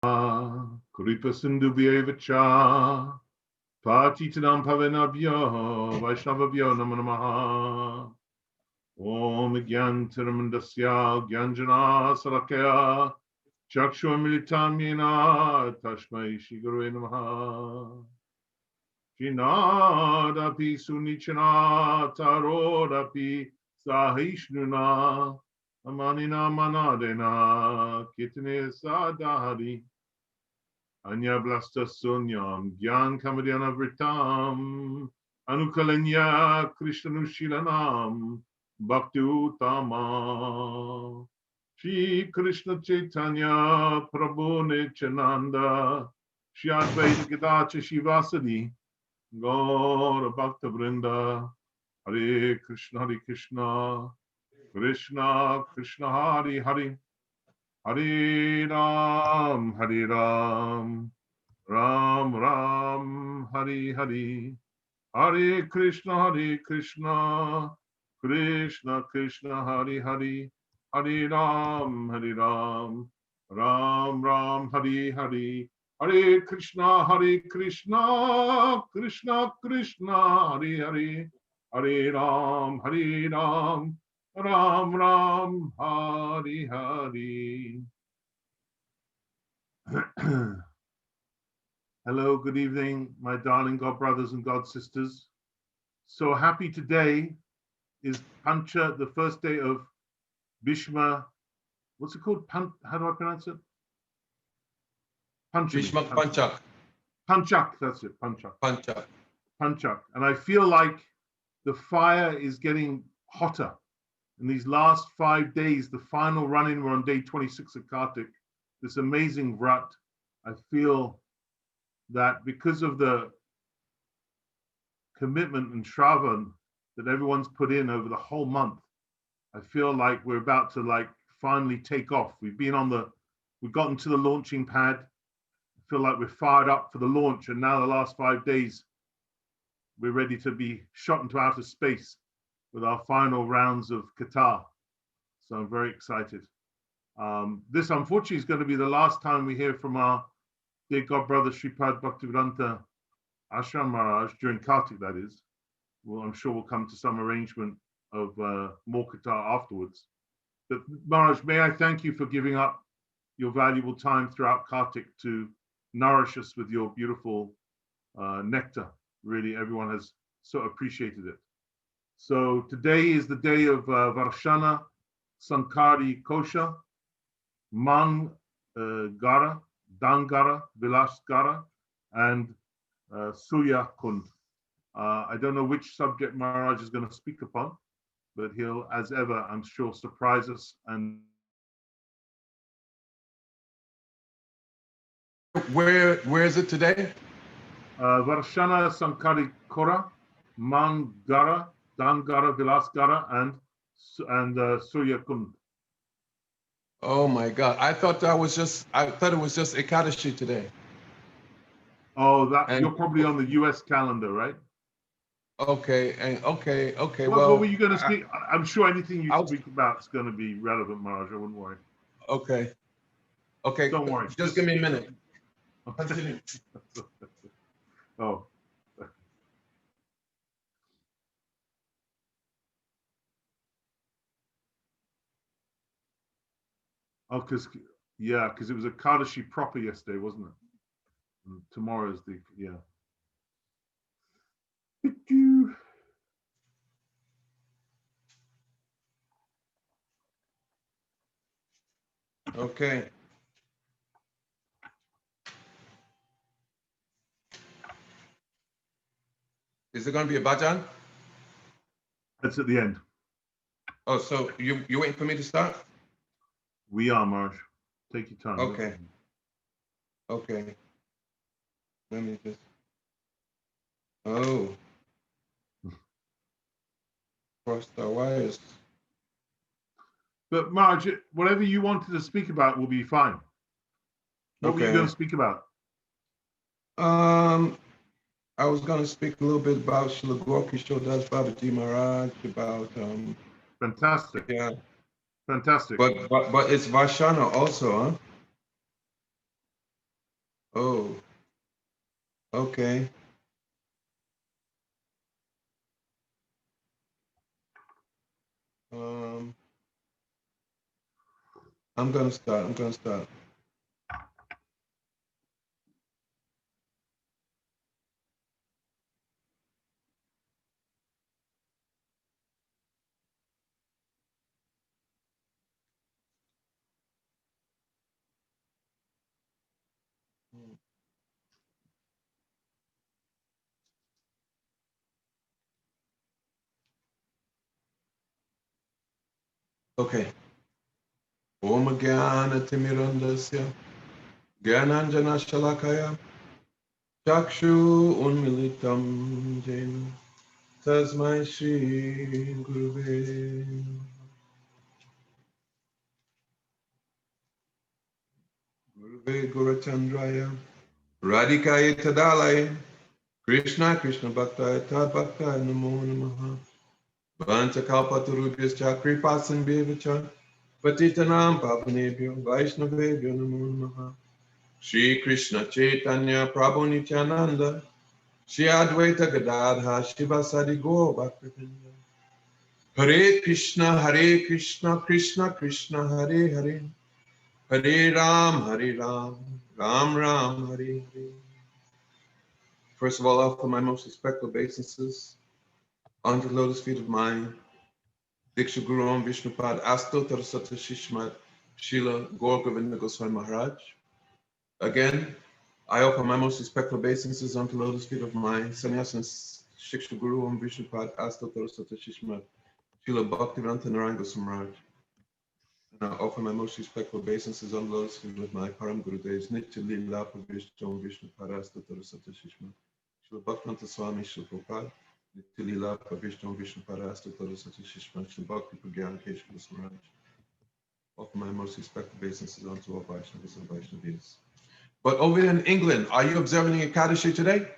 Kripa Sindhu Vyevacha Patitanam Pavanabhyo Vaishnavabhyo Namo Namaha Om Gyantaramandasya Gyanjana Salakaya Chakshur Yena Tashmai Shri Gurave Namaha Shinadapi Sunichana Tarodapi Sahishnuna Amanina Manadena Kitne Sadahari Anya Blasta Sunyam Gyan Kamadhyana Vritam Anukalanya Krishnanushilanam Bhakti Uttama Shri Krishna Chaitanya Prabhu Nityananda Shri Advaita Gadacharya Shivasadi Gaura Bhakta Vrinda Hare Krishna Krishna Krishna Hari Hari Hare Ram Ram Ram Hari Hari Hare Krishna Krishna Krishna Hari Hari Hare Ram Ram Ram Hari Hari Hare Krishna Krishna Krishna Hari Hari Hare Ram Ram Ram Hari Hari. Hello, good evening, my darling God brothers and God sisters. So happy today is Panchak, the first day of Bhisma. What's it called? How do I pronounce it? Bhisma Panchak. Panchak, that's it, Panchak. Panchak. And I feel like the fire is getting hotter. In these last 5 days, the final run-in, we're on day 26 of Kartik, this amazing vrat. I feel that because of the commitment and shravan that everyone's put in over the whole month, I feel like we're about to finally take off. We've gotten to the launching pad. I feel like we're fired up for the launch, and now the last 5 days, we're ready to be shot into outer space with our final rounds of Qatar. So I'm very excited. This unfortunately is going to be the last time we hear from our dear God brother Sripad Bhaktivedanta Ashrama Maharaj during Kartik, that is. Well, I'm sure we'll come to some arrangement of more Qatar afterwards. But Maharaj, may I thank you for giving up your valuable time throughout Kartik to nourish us with your beautiful nectar. Really, everyone has so appreciated it. So today is the day of Varshana Sankari Kosha, Man Gara, Dangara, Vilasgara, and Surya Kund. I don't know which subject Maharaj is going to speak upon, but he'll, as ever, I'm sure, surprise us. And where is it today? Varshana Sankari Kora, Man Gara, Dangara, Vilasgara, and Surya Kund. Oh my God! I thought it was just Ekadashi today. Oh, you're probably on the U.S. calendar, right? Okay. What were you going to speak? I'm sure anything you speak about is going to be relevant, Maharaj. I wouldn't worry. Okay. Don't worry. Just give me a minute. Oh. Oh, because it was a Kadashi proper yesterday, wasn't it? And tomorrow's Okay. Is there going to be a bhajan? That's at the end. Oh, so you waiting for me to start? We are, Marsh. Take your time. Okay. Let me just. Oh. Cross the wires. But Marge, whatever you wanted to speak about will be fine. What were you going to speak about? I was going to speak a little bit about Srila Goura Kishor Das Babaji Maharaj, about Fantastic. Yeah. Fantastic. But it's Varshana also, huh? Oh, okay. Um, I'm gonna start. I'm gonna start. Okay. Om Gyana Timirandasya Gyananjana Shalakaya Chakshu Unmilitam Jena Tasmai Shri Guruve Guruve Gurachandraya Radhikaya Tadalaya Krishna Krishna Bhaktaya Tad Bhaktaya Namo Namaha Vanchakalpatarubhyascha Kripasan Bevacha Patitanam Pavanebhyo Vaishnavebhyo Namo Namaha Shri Krishna Chaitanya Prabhu Nityananda Shri Advaita Gadadha Shivasadi Gaur Bhaktivinoda Hare Krishna Krishna Krishna Hare Hare Hare Ram Ram Ram Hare Hare. First of all, I offer my most respectful obeisances unto the lotus feet of my Diksha Guru Om Vishnupad Astotar Sata Shishmat Srila Gaur Govinda Goswami Maharaj. Again, I offer my most respectful obeisances unto the lotus feet of my sannyas and Shiksha Guru Om Vishnupad Astotar Sata Shishmat Srila Bhaktivedanta Narayana Goswami Maharaj. And I offer my most respectful obeisances on the lotus feet of my Param Guru Devs Nitya Lila Pavishta Om Vishnupad Astotar Sata Shishmat Srila Bhaktivedanta Swami Srila Prabhupada Lila Pavishtam Vishnu Parasta Torasati Shishma Bhakti Pragyan Keshava Smaraj. Offer my most respectful obeisances unto all Vaishnavas and Vaishnavis. But over in England, are you observing Ekadashi today?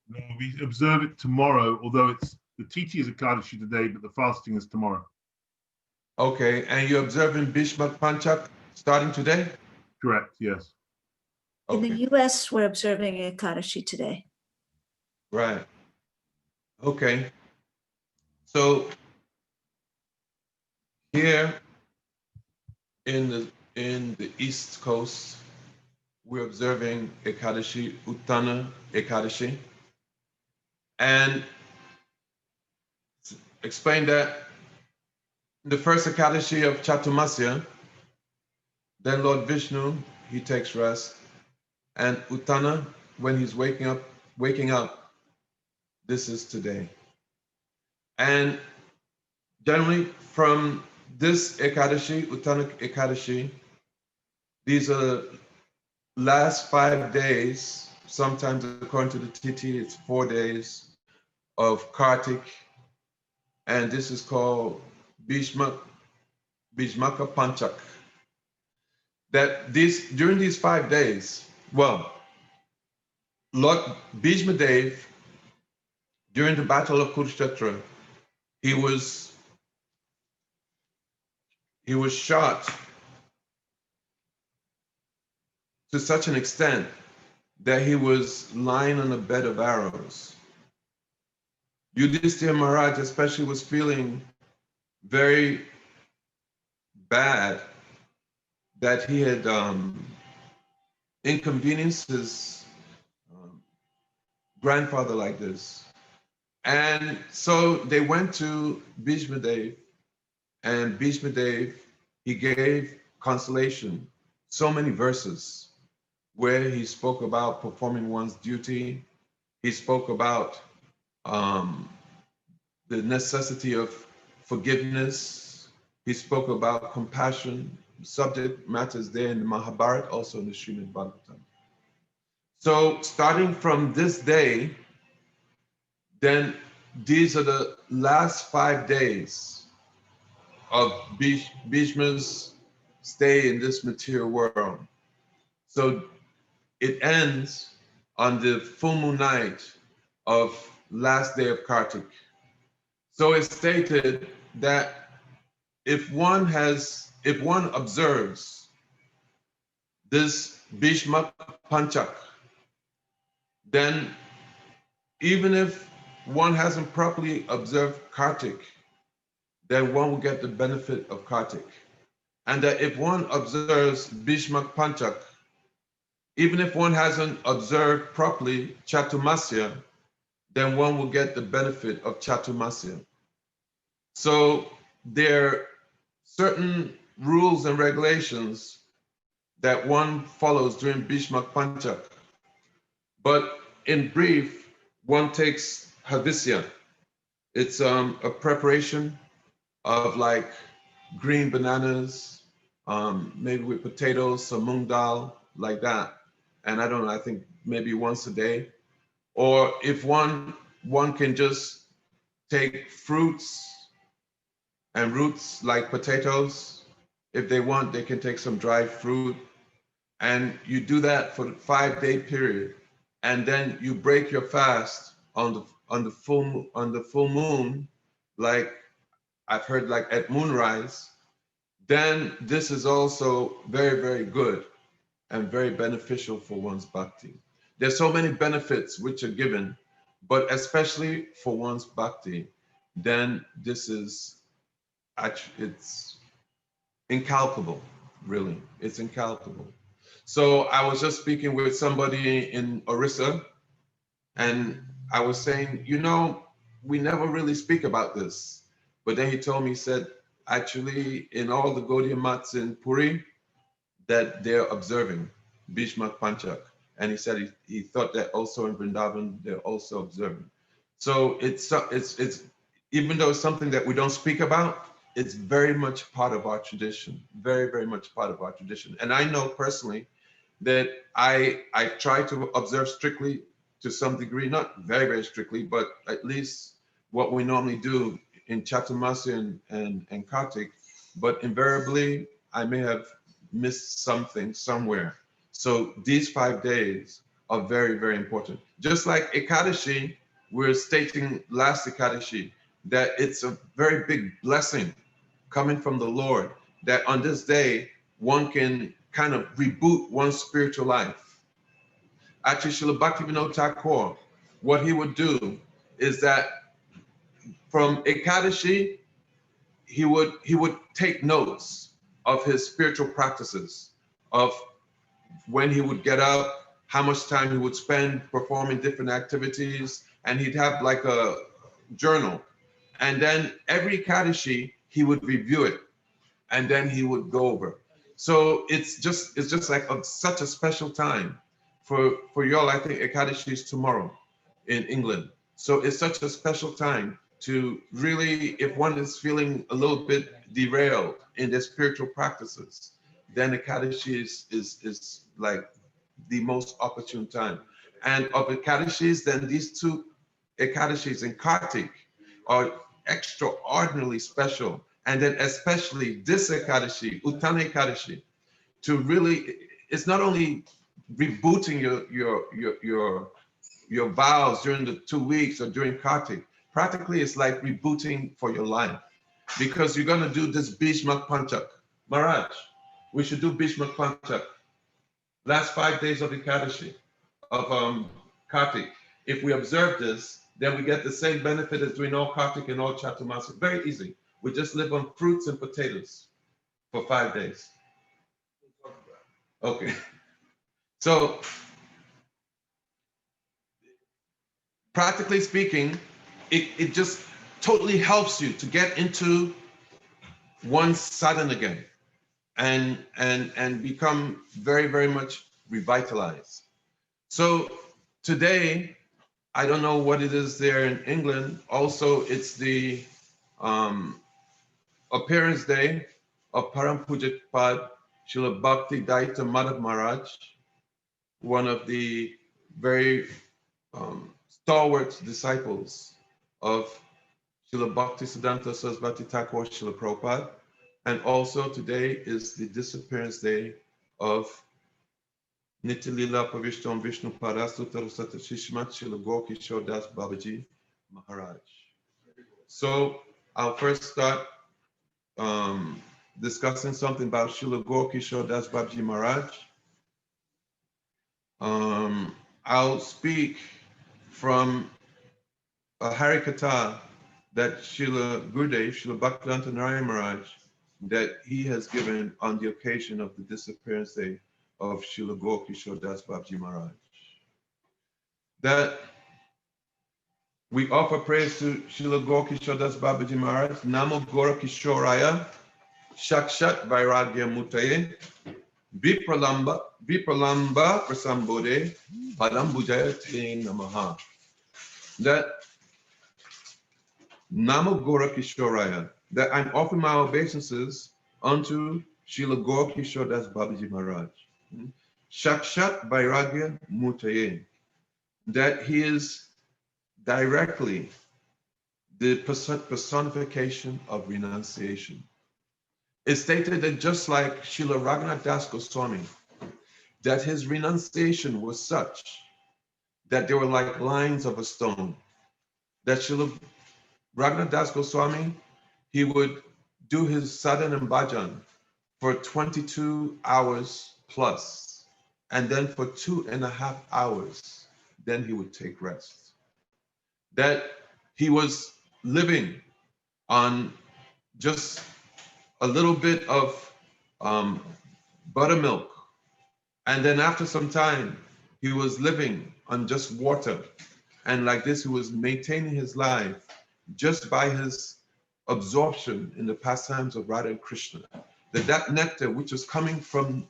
No, we observe it tomorrow, although it's the TT is Ekadashi today, but the fasting is tomorrow. Okay, and you're observing Bhisma Panchak starting today? Correct, yes. In the US, we're observing Ekadashi today. Right. Okay. So here in the East Coast, we're observing Ekadashi, Uttana Ekadashi. And explain that the first Ekadashi of Chaturmasya, then Lord Vishnu, he takes rest. And Uttana, when he's waking up, this is today. And generally from this Ekadashi, Uttana Ekadashi, these are last 5 days, sometimes according to the TT, it's 4 days of Kartik. And this is called Bhismaka Panchak. That during these 5 days, well, Lord Bhisma Dev, during the Battle of Kurukshetra, he was shot to such an extent that he was lying on a bed of arrows. Yudhishthira Maharaj especially was feeling very bad that he had inconvenienced his grandfather like this. And so they went to Bhisma Dev, and Bhisma Dev, he gave consolation, so many verses where he spoke about performing one's duty. He spoke about the necessity of forgiveness. He spoke about compassion. Subject matters there in the Mahabharata, also in the Srimad Bhagavatam. So starting from this day, then these are the last 5 days of Bhishma's stay in this material world. So it ends on the full moon night of last day of Kartik. So it's stated that if one observes this Bhisma Panchak, then even if one hasn't properly observed Kartik, then one will get the benefit of Kartik. And that if one observes Bhisma Panchak, even if one hasn't observed properly Chatumasya, then one will get the benefit of Chatumasya. So there are certain rules and regulations that one follows during Bhisma Panchak. But in brief, one takes Havisya. It's a preparation of like green bananas, maybe with potatoes, some mung dal, like that. And I don't know, I think maybe once a day. Or if one can just take fruits and roots like potatoes. If they want, they can take some dried fruit. And you do that for a 5-day period. And then you break your fast on the full moon, like I've heard like at moonrise. Then this is also very, very good and very beneficial for one's bhakti. There's so many benefits which are given, but especially for one's bhakti, then this is actually, it's incalculable, really. It's incalculable. So I was just speaking with somebody in Orissa, and I was saying, you know, we never really speak about this. But then he told me, he said, actually, in all the Gaudiya mats in Puri, that they're observing Bhisma Panchak. And he said he thought that also in Vrindavan, they're also observing. So it's even though it's something that we don't speak about, it's very much part of our tradition, very, very much part of our tradition. And I know personally that I try to observe strictly to some degree, not very, very strictly, but at least what we normally do in Chatumasya and Kartik, but invariably I may have missed something somewhere. So these 5 days are very, very important. Just like Ekadashi, we're stating last Ekadashi that it's a very big blessing coming from the Lord, that on this day, one can kind of reboot one's spiritual life. Actually, Srila Bhaktivedanta Thakur, what he would do is that from Ekadashi, he would take notes of his spiritual practices, of when he would get up, how much time he would spend performing different activities, and he'd have like a journal. And then every Ekadashi, he would review it, and then he would go over. So it's just like such a special time for y'all. I think Ekadashi is tomorrow in England. So it's such a special time to really, if one is feeling a little bit derailed in their spiritual practices, then Ekadashi is like the most opportune time. And of Ekadashis, then these 2 Ekadashis in Kartik are extraordinarily special. And then especially this Ekadashi, Uttana Ekadashi, to really, it's not only rebooting your vows during the 2 weeks or during Kartik, practically it's like rebooting for your life, because you're gonna do this Bhisma Panchak. Maharaj, we should do Bhisma Panchak. Last 5 days of Ekadashi, of Kartik. If we observe this, then we get the same benefit as doing all Kartik and all Chatumasya. Very easy. We just live on fruits and potatoes for 5 days. Okay. So, practically speaking, it just totally helps you to get into one's sadhana again and become very, very much revitalized. So today, I don't know what it is there in England. Also, it's the appearance day of Param Pujapad Srila Bhaktivedanta Madhav Maharaj, one of the very stalwart disciples of Srila Bhaktisiddhanta Sarasvati Thakur Srila Prabhupada. And also today is the disappearance day of Nityalila Pavishtam Vishnu Parastu Tarasata Shishmat Srila Goura Kishor Das Babaji Maharaj. So I'll first start discussing something about Srila Goura Kishor Das Babaji Maharaj. I'll speak from a Harikatha that Srila Gurudev, Srila Bhaktivedanta Narayana Maharaj, that he has given on the occasion of the disappearance day of Srila Goura Kishor Das Babaji Maharaj. That we offer praise to Srila Goura Kishor Das Babaji Maharaj, Namo Goura Kishoraya, Shakshat Vairagya Mutaye, Vipralamba Prasambode, Padam Bujaya Te Namaha. That Namo Goura Kishoraya, that I'm offering my obeisances unto Srila Goura Kishor Das Babaji Maharaj. Shakshat Vairagya Mutaye, that he is directly the personification of renunciation. It's stated that just like Srila Raghunath Das Goswami, that his renunciation was such that they were like lines of a stone. That Srila Raghunath Das Goswami, he would do his sadhana and bhajan for 22 hours plus, and then for 2.5 hours, then he would take rest. That he was living on just a little bit of buttermilk, and then after some time, he was living on just water, and like this, he was maintaining his life just by his absorption in the pastimes of Radha and Krishna. That nectar which was coming from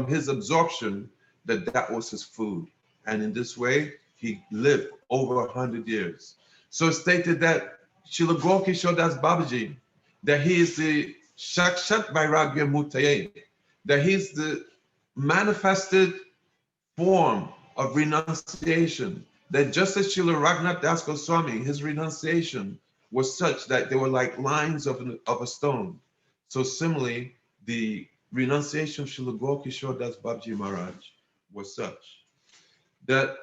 his absorption, that was his food. And in this way, he lived over 100 years. So it's stated that Srila Goura Kishor Das Babaji, that he is the Shakshat Vairagya Mutaye, that he's the manifested form of renunciation, that just as Srila Raghunath Das Goswami, his renunciation was such that they were like lines of a stone. So similarly, the renunciation of Srila Goura Kishor Das Babaji Maharaj was such that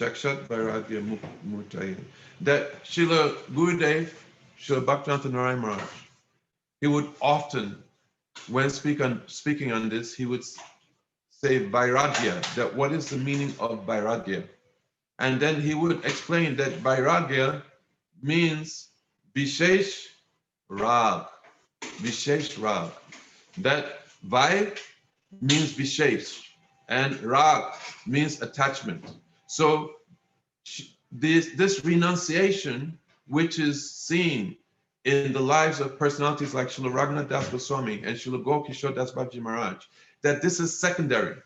Shakshat Vairagya Mutaye, that Srila Gurudev, Srila Bhaktivedanta Narayana Maharaj, he would often, when speaking on this, he would say Vairagya, that what is the meaning of Vairagya? And then he would explain that Vairagya means Vishesh Rag, Vishesh Rag. That Vai means Vishesh, and Rag means attachment. So this renunciation, which is seen in the lives of personalities like Srila Raghunath Das Goswami and Srila Goura Kishor Das Babaji Maharaj, that this is secondary.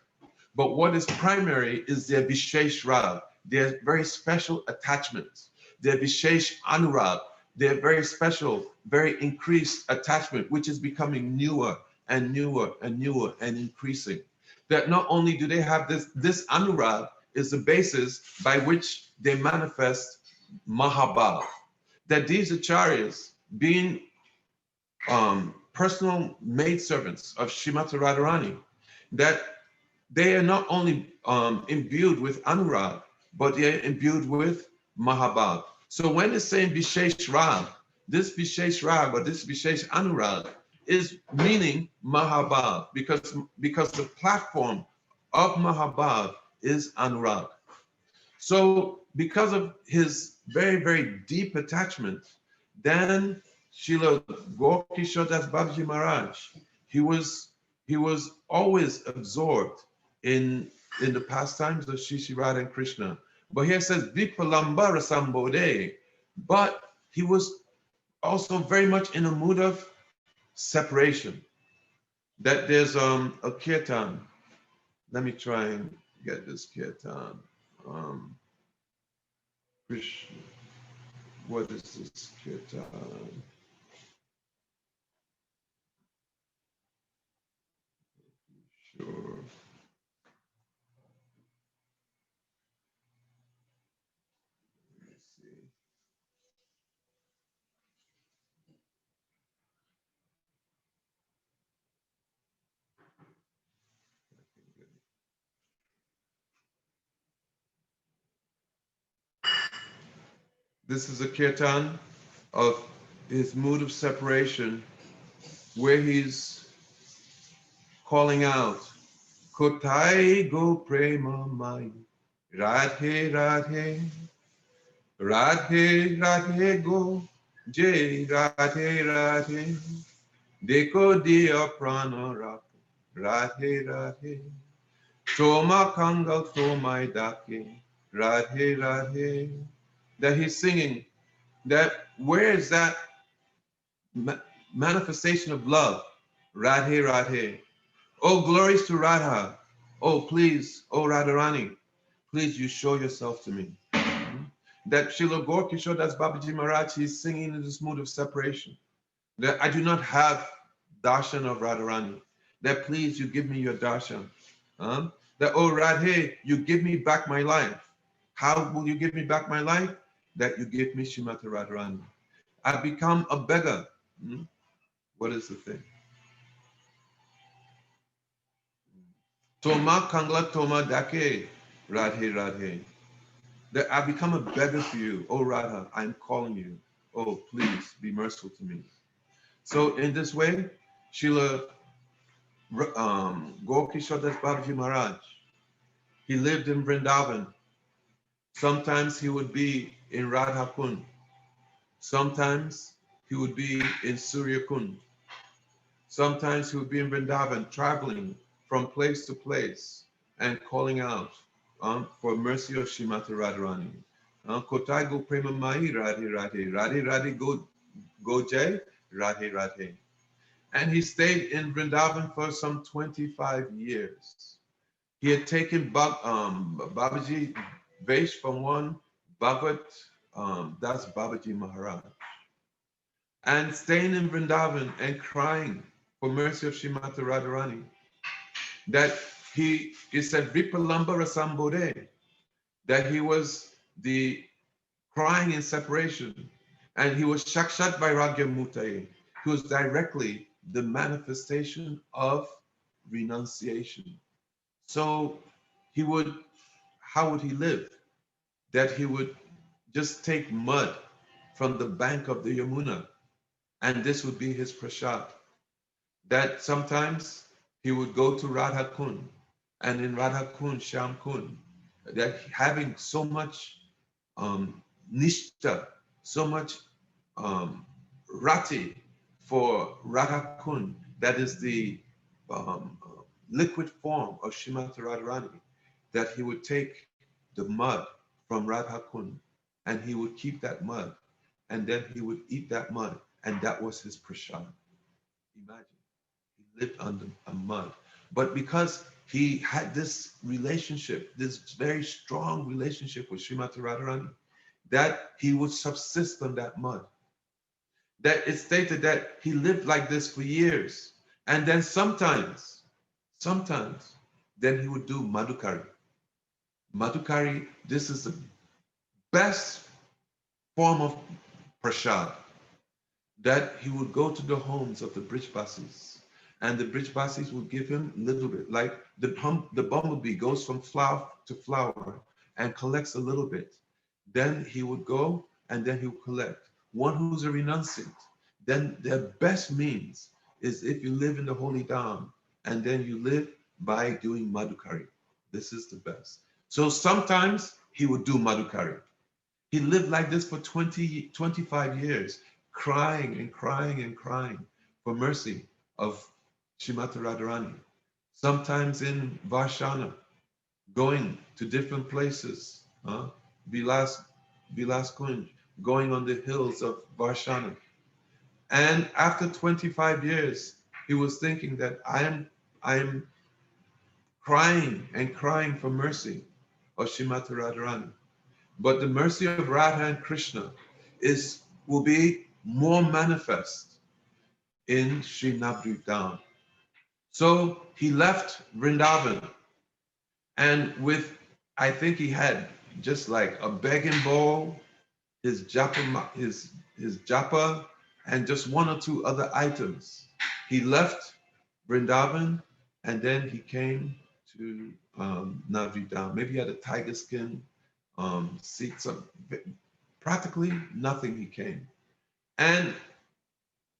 But what is primary is their Vishesh Rag, their very special attachments, their Vishesh Anurag, their very special, very increased attachment, which is becoming newer and newer and newer and increasing. That not only do they have this Anurag is the basis by which they manifest Mahabhav. That these acharyas, being personal maidservants of Srimati Radharani, that they are not only imbued with Anurag, but they are imbued with Mahabhav. So when it's saying Vishesh Rag, this Vishesh Rag or this Vishesh Anurag is meaning Mahabhav, because the platform of Mahabhav is Anurag. So because of his very, very deep attachment, then Srila Goura Kishor Das Babaji Maharaj, he was always absorbed in the pastimes of Shri Radha and Krishna. But here it says Vipalamba Rasambode, but he was also very much in a mood of separation. That there's a kirtan. Let me try and get this kirtan. Krishna. What is this kirtan? Sure. Let's see. This is a kirtan of his mood of separation, where he's calling out Kotai go prema mai. Radhe Radhe. Radhe Radhe go. Jai Radhe Radhe. Deko dia prana rak. Radhe Radhe. Toma kangal tomai dake. Radhe Radhe. That he's singing, that where is that manifestation of love? Radhe Radhe. Oh, glories to Radha. Oh, please, oh Radharani, please you show yourself to me. That Srila Goura Kishor, that's Babaji Maharaj, he's singing in this mood of separation. That I do not have darshan of Radharani. That please you give me your darshan. That, oh Radhe, you give me back my life. How will you give me back my life? That you give me Srimati Radharani. I've become a beggar. What is the thing? Toma Kangla Toma Dake, Radhe Radhe. That I become a beggar for you. Oh Radha, I'm calling you. Oh, please be merciful to me. So in this way, Srila Goura Kishor Das Babaji Maharaj, he lived in Vrindavan. Sometimes he would be in Radha Kund. Sometimes he would be in Surya Kund. Sometimes he would be in Vrindavan, traveling from place to place and calling out for mercy of Srimati Radharani. Kotai go prema mai Radhe Radhe. Radhe Radhe go jai Radhe Radhe. And he stayed in Vrindavan for some 25 years. He had taken Babaji Vesh from one Bhagavad, that's Babaji Maharaj. And staying in Vrindavan and crying for mercy of Srimati Radharani. That he said Vipalamba Rasambode, that he was the crying in separation, and he was Shakshat Vairagya Mutaye. He was directly the manifestation of renunciation. So he would, how would he live? That he would just take mud from the bank of the Yamuna, and this would be his prasad. That sometimes he would go to Radha Kund, and in Radha Kund, Shyam Kund, that having so much nishta, so much rati for Radha Kund, that is the liquid form of Srimati Radharani, that he would take the mud from Radha Kund and he would keep that mud, and then he would eat that mud, and that was his prasad. Imagine, he lived under a mud. But because he had this relationship, this very strong relationship with Srimati Radharani, that he would subsist on that mud. That it's stated that he lived like this for years. And then sometimes, then he would do madhukari. Madhukari, this is the best form of prasad. That he would go to the homes of the Brijbasis, and the Brijbasis would give him a little bit, like the bumblebee goes from flower to flower and collects a little bit. Then he would go and then he would collect. One who's a renunciant, then their best means is if you live in the holy dham and then you live by doing madhukari. This is the best. So sometimes he would do madhukari. He lived like this for 25 years, crying and crying and crying for mercy of Srimati Radharani. Sometimes in Varshana, going to different places, Vilas Kunj, going on the hills of Varshana. And after 25 years, he was thinking that I am crying and crying for mercy of Srimati Radharani. But the mercy of Radha and Krishna will be more manifest in Sri Navadvip. So he left Vrindavan, and with, I think he had just like a begging bowl, his japa, and just one or two other items. He left Vrindavan, and then he came to Navadvip. Maybe he had a tiger skin, seats, practically nothing he came. And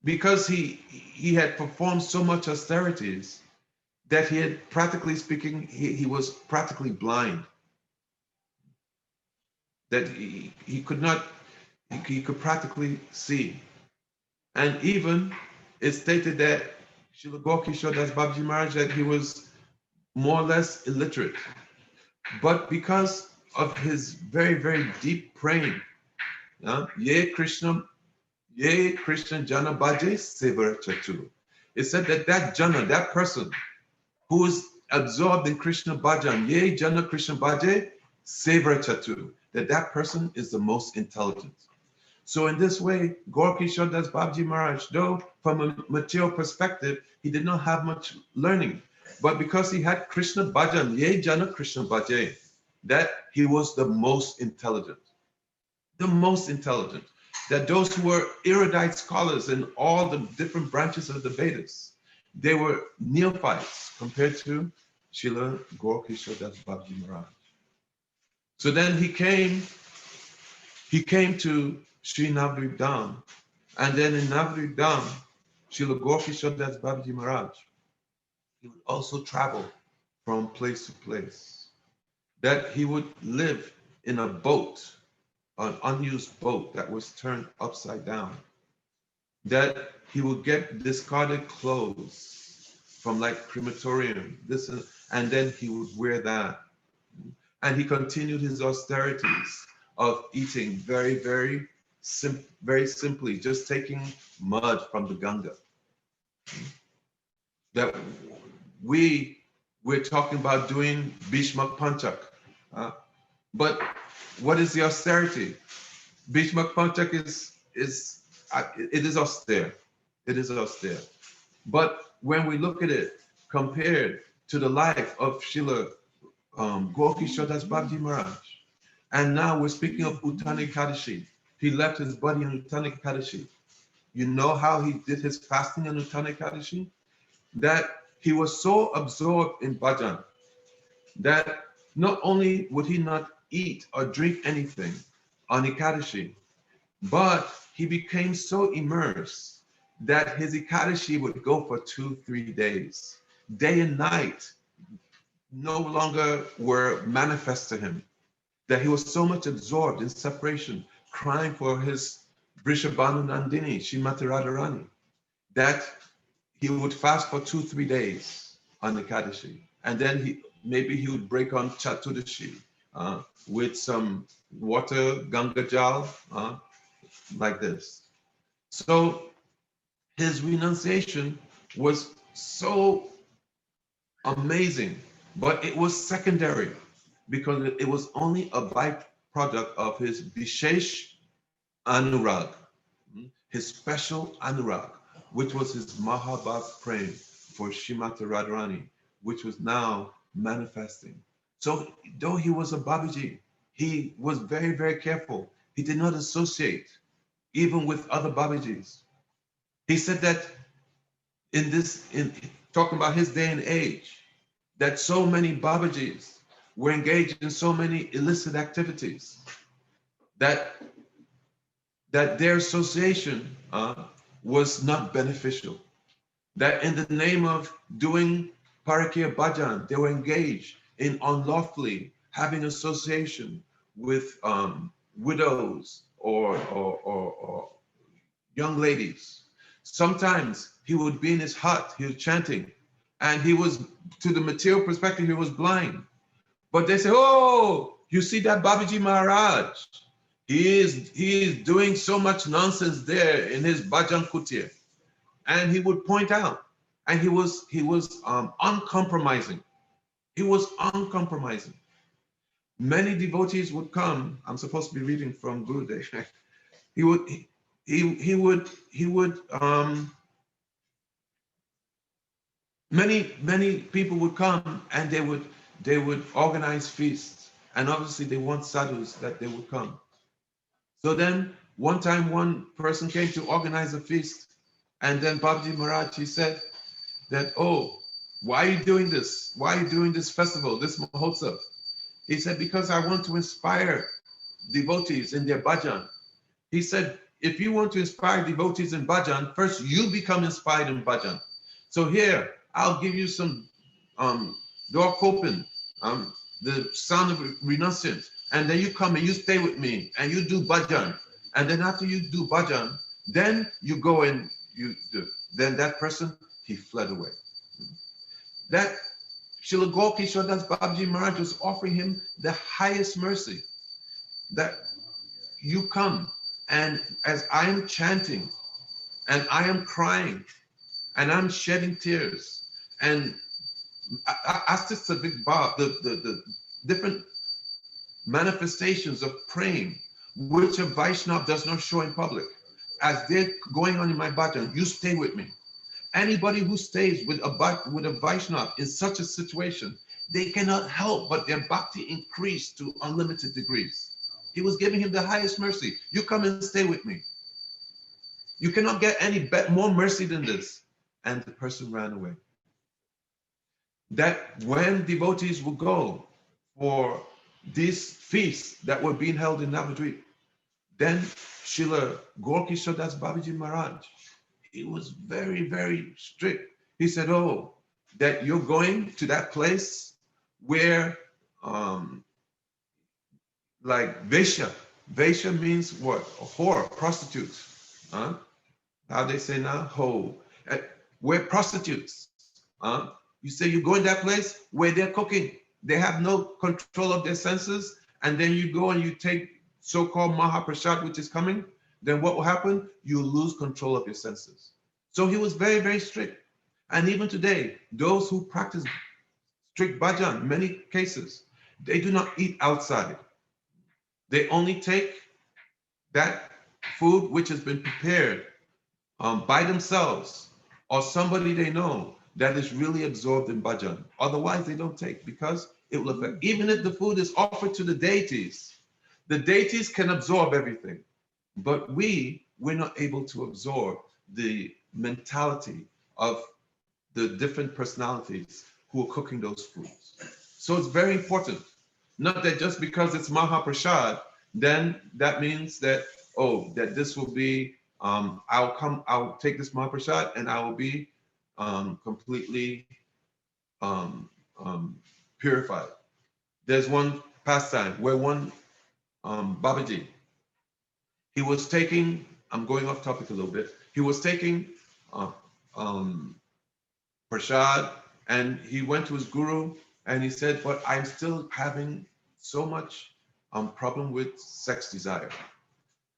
because he had performed so much austerities, that he had, practically speaking, he was practically blind. That he could not, he could practically see. And even it's stated that Srila Gaura Kishor Das Babaji Maharaj, that he was more or less illiterate. But because of his very, very deep praying, Ye Krishna Jana Bhaje Sevara Chatu. It said that that Jana, that person who is absorbed in Krishna Bhajan, Ye Jana Krishna Bhaje Sevara Chatu, that person is the most intelligent. So in this way, Gaura Kishor Das Babaji Maharaj, though from a material perspective, he did not have much learning, but because he had Krishna Bhajan, Ye Jana Krishna Bhaje, that he was the most intelligent. The most intelligent. That those who were erudite scholars in all the different branches of the Vedas, they were neophytes compared to Srila Gaura Kishor Das Babaji Maharaj. So then he came to Sri Navadvip Dham, and then in Navadvip Dham, Srila Gaura Kishor Das Babaji Maharaj, he would also travel from place to place. That he would live in a boat, an unused boat that was turned upside down. That he would get discarded clothes from like crematorium, and then he would wear that. And he continued his austerities of eating very, very simply, just taking mud from the Ganga. That we're talking about doing Bhisma Panchak. But what is the austerity? Bhisma Panchak it is austere. It is austere. But when we look at it compared to the life of Srila Gaura Kishor Das Babaji Maharaj, and now we're speaking of Uttana Ekadashi. He left his body on Uttana Ekadashi. You know how he did his fasting on Uttana Ekadashi? That he was so absorbed in bhajan that not only would he not eat or drink anything on Ekadashi, but he became so immersed that his Ekadashi would go for 2-3 days. Day and night no longer were manifest to him. That he was so much absorbed in separation, crying for his Vrishabhanu Nandini, Srimati Radharani, that he would fast for 2-3 days on Ekadashi. And then maybe he would break on Chatudashi with some water, Ganga Jal, like this. So his renunciation was so amazing, but it was secondary because it was only a byproduct of his Vishesh Anurag, his special Anurag, which was his Mahabharat praying for Srimati Radharani, which was now manifesting. So though he was a Babaji, he was very, very careful. He did not associate even with other Babajis. He said that in talking about his day and age, that so many Babajis were engaged in so many illicit activities that their association was not beneficial. That in the name of doing Parikarama Bhajan, they were engaged in unlawfully having association with widows or young ladies. Sometimes he would be in his hut, he was chanting, and he was, to the material perspective, he was blind. But they say, oh, you see that Babaji Maharaj? He is doing so much nonsense there in his Bhajan Kutir. And he would point out, and he was uncompromising. He was uncompromising. Many devotees would come. I'm supposed to be reading from Gurudev. Many people would come, and they would organize feasts, and obviously they want sadhus that they would come. So then one time one person came to organize a feast, and then Babaji Maharaj, he said that, oh, why are you doing this? Why are you doing this festival, this Mahotsav? He said, because I want to inspire devotees in their bhajan. He said, if you want to inspire devotees in bhajan, first you become inspired in bhajan. So here, I'll give you some door open, the sound of renunciance, and then you come and you stay with me and you do bhajan, and then after you do bhajan, then you go and you do. Then that person, he fled away. That Srila Gaura Kishor Das Babaji Maharaj was offering him the highest mercy. That you come, and as I am chanting, and I am crying, and I'm shedding tears, and Astis Sadik Ba, the different manifestations of praying, which a Vaishnava does not show in public, as they're going on in my bhajan, you stay with me. Anybody who stays with a Vaishnava in such a situation, they cannot help but their bhakti increase to unlimited degrees. He was giving him the highest mercy. You come and stay with me. You cannot get any more mercy than this. And the person ran away. That when devotees would go for these feasts that were being held in Navadvip, then Srila Gaura Kishor Das Babaji Maharaj, he was very, very strict. He said, oh, that you're going to that place where, like Vesha. Vesha means what? A whore, prostitutes. Huh? How they say now? Ho. Where prostitutes. You say you go in that place where they're cooking. They have no control of their senses. And then you go and you take so-called Mahaprasad, which is coming. Then what will happen? You lose control of your senses. So he was very, very strict. And even today, those who practice strict bhajan, many cases, they do not eat outside. They only take that food which has been prepared by themselves or somebody they know that is really absorbed in bhajan. Otherwise, they don't take, because it will affect. Even if the food is offered to the deities can absorb everything. But we're not able to absorb the mentality of the different personalities who are cooking those foods. So it's very important. Not that just because it's Mahaprasad, then that means that, oh, that this will be, I'll take this Mahaprasad and I will be completely purified. There's one pastime where one Babaji, he was taking, I'm going off topic a little bit, he was taking prasad, and he went to his guru and he said, but I'm still having so much problem with sex desire.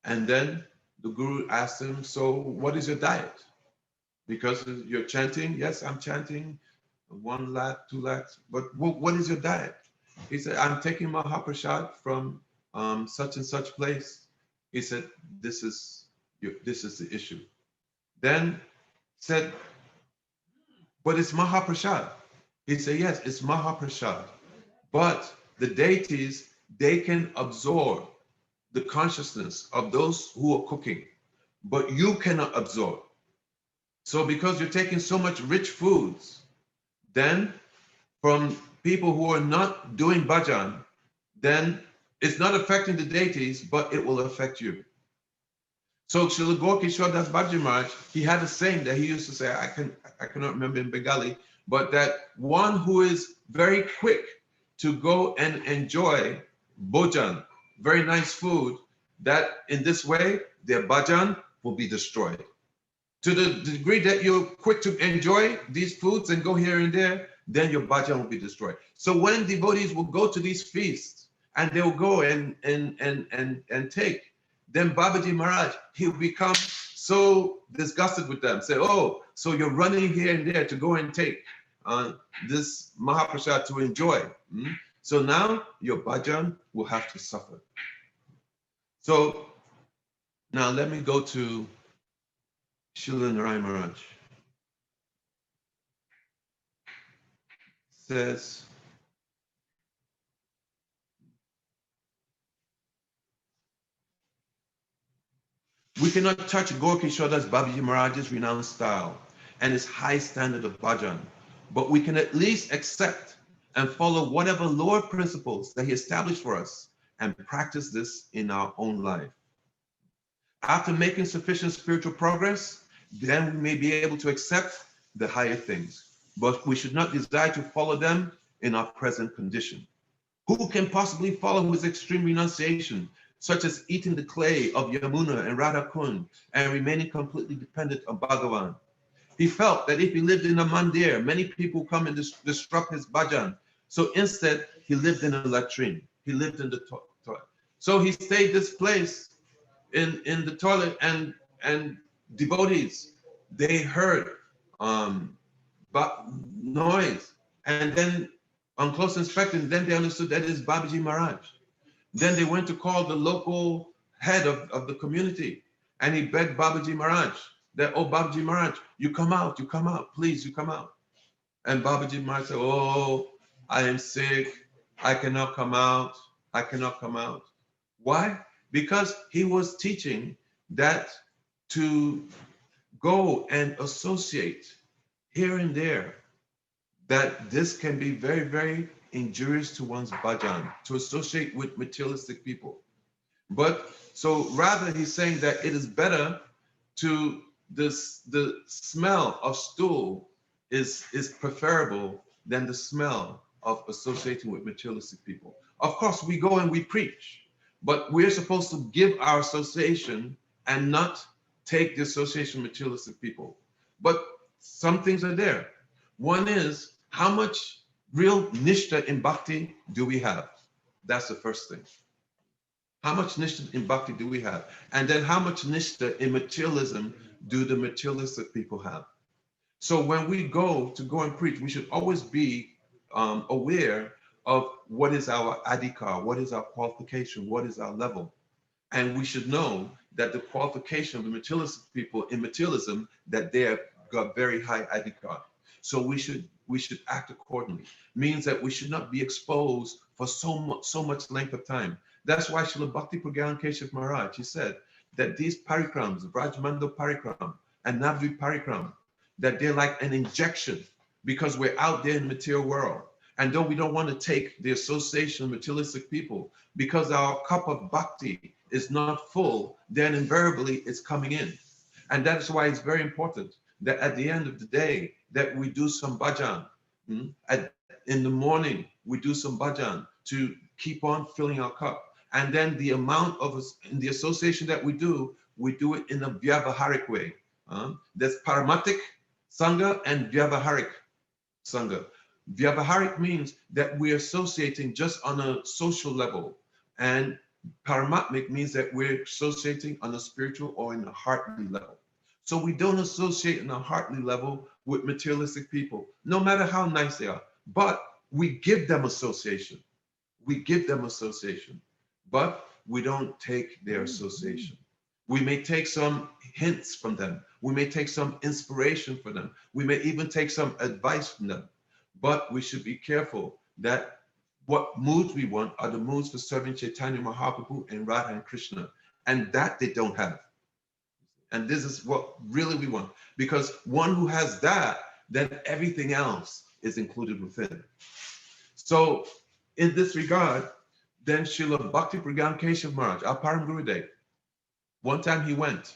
And then the guru asked him, so what is your diet? Because you're chanting. Yes, I'm chanting 1 lakh, 2 lakhs, but what is your diet? He said, I'm taking Mahaprasad from such and such place. He said, this is the issue. Then said, but it's Mahaprasad. He said, yes, it's Mahaprasad. But the deities, they can absorb the consciousness of those who are cooking, but you cannot absorb. So because you're taking so much rich foods, then from people who are not doing bhajan, then it's not affecting the deities, but it will affect you. So Srila Gaura Kishor Das Babaji Maharaj, he had a saying that he used to say, I cannot remember in Bengali, but that one who is very quick to go and enjoy bhojan, very nice food, that in this way, their bhajan will be destroyed. To the degree that you're quick to enjoy these foods and go here and there, then your bhajan will be destroyed. So when devotees will go to these feasts and they'll go and take, then Babaji Maharaj, he'll become so disgusted with them. Say, oh, so you're running here and there to go and take this Mahaprasad to enjoy. So now your bhajan will have to suffer. So now let me go to Srila Narayan Maharaj. Says, we cannot touch Gaura Kishor Das Babaji Maharaj's renowned style and his high standard of bhajan, but we can at least accept and follow whatever lower principles that he established for us and practice this in our own life. After making sufficient spiritual progress, then we may be able to accept the higher things. but we should not desire to follow them in our present condition. Who can possibly follow his extreme renunciation, such as eating the clay of Yamuna and Radha Kund and remaining completely dependent on Bhagavan? He felt that if he lived in a mandir, many people come and disrupt his bhajan. So instead, he lived in a latrine. He lived in the toilet. So he stayed this place in the toilet, and devotees, they heard noise, and then on close inspection, then they understood that is Babaji Maharaj. Then they went to call the local head of the community, and he begged Babaji Maharaj that, oh, Babaji Maharaj, you come out, please, you come out. And Babaji Maharaj said, oh, I am sick, I cannot come out, I cannot come out. Why? Because he was teaching that to go and associate here and there, that this can be very, very injurious to one's bhajan, to associate with materialistic people. But so rather he's saying that it is better to the smell of stool is preferable than the smell of associating with materialistic people. Of course, we go and we preach, but we're supposed to give our association and not take the association with materialistic people. But some things are there. One is, how much real nishta in bhakti do we have? That's the first thing. How much nishta in bhakti do we have? And then how much nishta in materialism do the materialistic people have? So when we go and preach, we should always be aware of what is our adhikar, what is our qualification, what is our level. And we should know that the qualification of the materialistic people in materialism, that they have got very high adhikar. So we should act accordingly. Means that we should not be exposed for so much length of time. That's why Srila Bhakti Pragyan Keshav Maharaj, he said that these parikrams, Brajmando Parikram and Navadvip Parikram, that they're like an injection, because we're out there in the material world. And though we don't want to take the association of materialistic people, because our cup of bhakti is not full, then invariably it's coming in. And that is why it's very important that at the end of the day, that we do some bhajan. In the morning, we do some bhajan to keep on filling our cup. And then the amount of in the association that we do it in a vyavaharik way. There's paramatic sangha and vyavaharik sangha. Vyavaharik means that we're associating just on a social level, and paramatmic means that we're associating on a spiritual or in a heartly level. So we don't associate on a heartly level with materialistic people, no matter how nice they are, but we give them association. We give them association, but we don't take their association. We may take some hints from them. We may take some inspiration from them. We may even take some advice from them. But we should be careful that what moods we want are the moods for serving Chaitanya Mahaprabhu and Radha and Krishna. And that they don't have. And this is what really we want. Because one who has that, then everything else is included within. So in this regard, then Srila Bhakti Pragyan Keshav Maharaj, our Param Gurudev, one time he went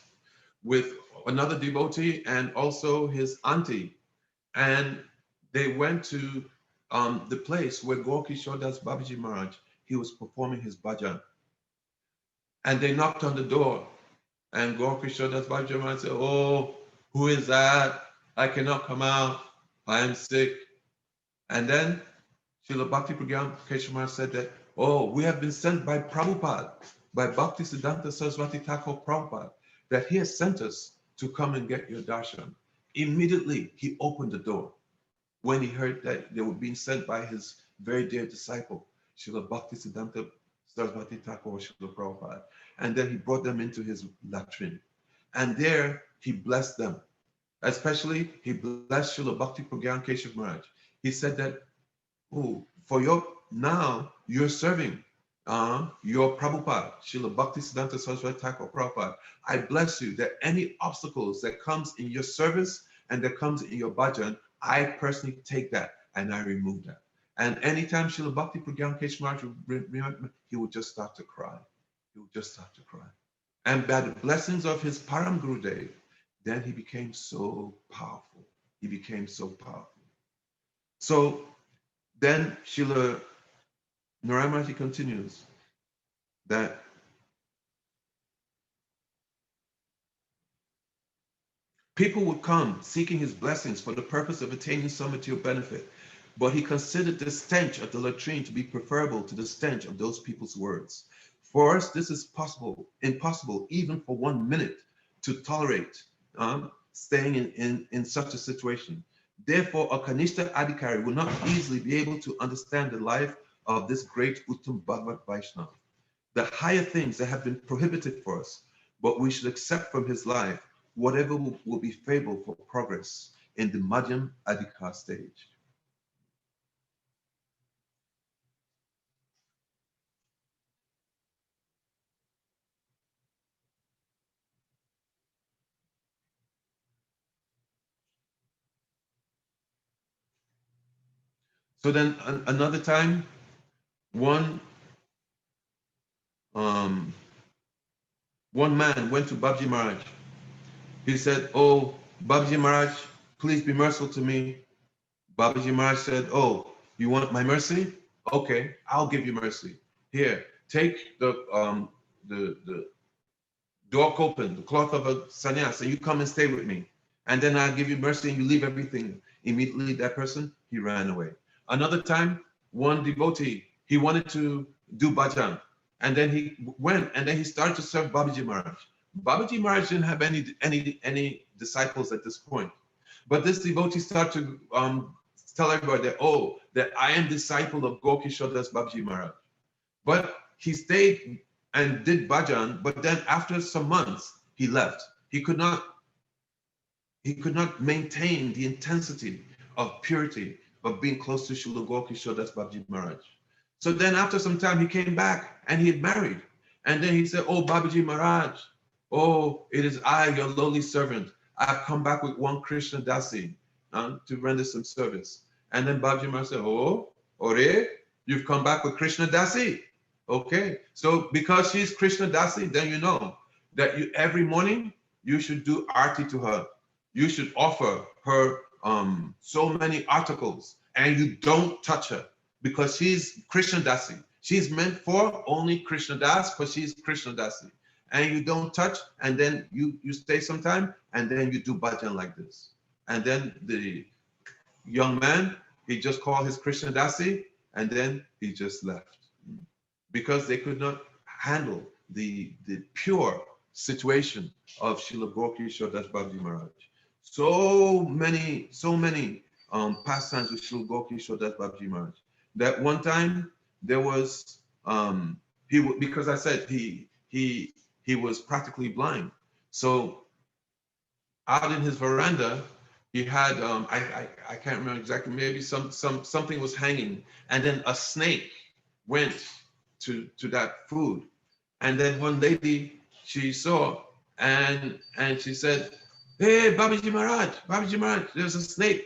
with another devotee and also his auntie, and they went to the place where Gaura Kishor Das Babaji Maharaj, he was performing his bhajan. And they knocked on the door, and Gaura Kishor Das Babaji Maharaj said, oh, who is that? I cannot come out, I am sick. And then Srila Bhakti Pragyan Keshav Maharaj said that, oh, we have been sent by Prabhupada, by Bhaktisiddhanta Saraswati Thakur Prabhupada, that he has sent us to come and get your darshan. Immediately, he opened the door when he heard that they were being sent by his very dear disciple, Srila Bhaktisiddhanta Saraswati Thakur Srila Prabhupada. And then he brought them into his latrine. And there, he blessed them. Especially, he blessed Srila Bhakti Pragyan Keshav Maharaj. He said that, oh, now you're serving your Prabhupada, Srila Bhaktisiddhanta Saraswati Thakur Prabhupada. I bless you that any obstacles that comes in your service and that comes in your bhajan, I personally take that and I remove that. And anytime Srila Bhakti Pragyan Keshav Maharaj would remember, he would just start to cry. He would just start to cry. And by the blessings of his Param Gurudev, then he became so powerful. He became so powerful. So then Srila Narayana continues that people would come seeking his blessings for the purpose of attaining some material benefit, but he considered the stench of the latrine to be preferable to the stench of those people's words. For us, this is impossible even for 1 minute to tolerate staying in such a situation. Therefore, a Kanishta Adhikari will not easily be able to understand the life of this great Uttam Bhagavad Vaishnava, the higher things that have been prohibited for us, but we should accept from his life whatever will be favorable for progress in the Madhyam Adhikar stage. So then another time, one man went to Babaji Maharaj. He said, "Oh, Babaji Maharaj, please be merciful to me." Babaji Maharaj said, "Oh, you want my mercy? Okay, I'll give you mercy. Here, take the door open, the cloth of a sannyas, and you come and stay with me. And then I'll give you mercy and you leave everything." Immediately that person, he ran away. Another time, one devotee, he wanted to do bhajan. And then he went and then he started to serve Babaji Maharaj. Babaji Maharaj didn't have any disciples at this point. But this devotee started to tell everybody that, "Oh, that I am disciple of Kishor Das Babaji Maharaj." But he stayed and did bhajan, but then after some months, he left. He could not maintain the intensity of purity of being close to Srila Kishor Das Babaji Maharaj. So then after some time, he came back and he had married. And then he said, "Oh, Babaji Maharaj, oh, it is I, your lowly servant. I've come back with one Krishna Dasi to render some service." And then Babaji Maharaj said, "Oh, Ore, you've come back with Krishna Dasi. Okay, so because she's Krishna Dasi, then you know that every morning you should do arti to her. You should offer her so many articles, and you don't touch her because she's Krishna Dasi. She's meant for only Krishna Das, because she's Krishna Dasi. And you don't touch, and then you stay some time, and then you do bhajan like this." And then the young man, he just called his Krishna Dasi, and then he just left, because they could not handle the pure situation of Srila Kishor Das Babaji Maharaj. So many pastimes with Srila Kishor Das Babaji Maharaj. That one time there was because I said he was practically blind. So out in his veranda, he had I can't remember exactly, maybe something was hanging, and then a snake went to that food. And then one lady, she saw and she said, "Hey, Babaji Maharaj, there's a snake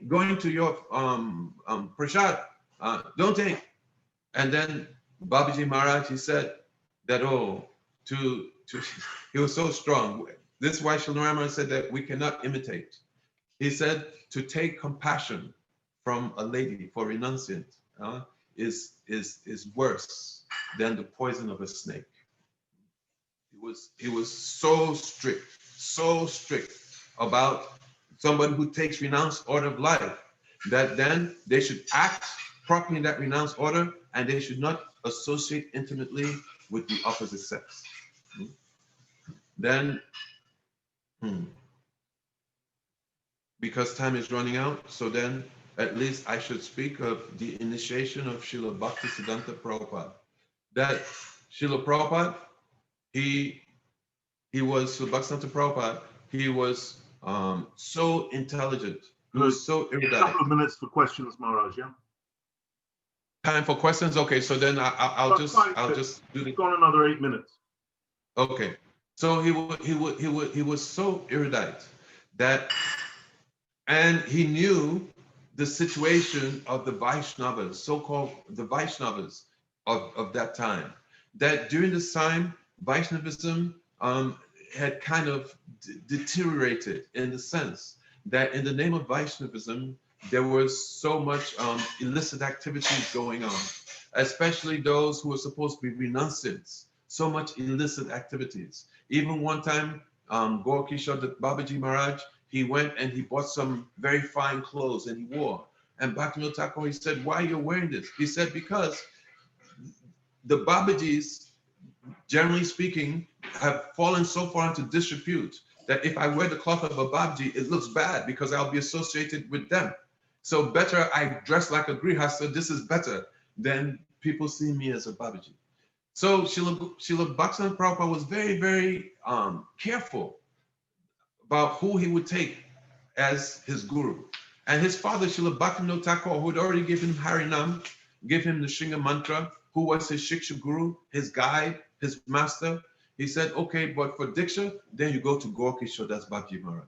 going to your prasad. Don't take." And then Babaji Maharaj, he said that, "Oh, he was so strong." This is why Srila said that we cannot imitate. He said to take compassion from a lady for renunciant is worse than the poison of a snake. He was so strict about somebody who takes renounced order of life, that then they should act properly in that renounced order, and they should not associate intimately with the opposite sex. Then, because time is running out, so then at least I should speak of the initiation of Srila Bhaktivedanta Prabhupada. That Srila Prabhupada, he was Srila Bhaktivedanta Prabhupada, he was so intelligent, he was so erudite. A couple of minutes for questions, Maharaj, yeah? Time for questions? Okay, so then I'll just do the... Gone another 8 minutes. Okay, so he was so erudite that, and he knew the situation of the Vaishnavas, so-called the Vaishnavas of that time, that during this time, Vaishnavism had kind of deteriorated, in the sense that in the name of Vaishnavism, there was so much illicit activities going on, especially those who were supposed to be renunciants. So much illicit activities. Even one time, Goura Kishor, the Babaji Maharaj, he went and he bought some very fine clothes and he wore. And Bhaktivinoda Thakur, he said, why are you wearing this? He said, because the Babajis, generally speaking, have fallen so far into disrepute that if I wear the cloth of a Babaji, it looks bad because I'll be associated with them. So better I dress like a Grihastha, this is better than people see me as a Babaji. So Srila Bhaktivinoda Prabhupada was very, very careful about who he would take as his guru. And his father, Srila Bhaktivinoda Thakur, who had already given him Harinam, gave him the Shringa mantra, who was his Shiksha guru, his guide, his master. He said, okay, but for Diksha, then you go to Goura Kishor Das Babaji Maharaj.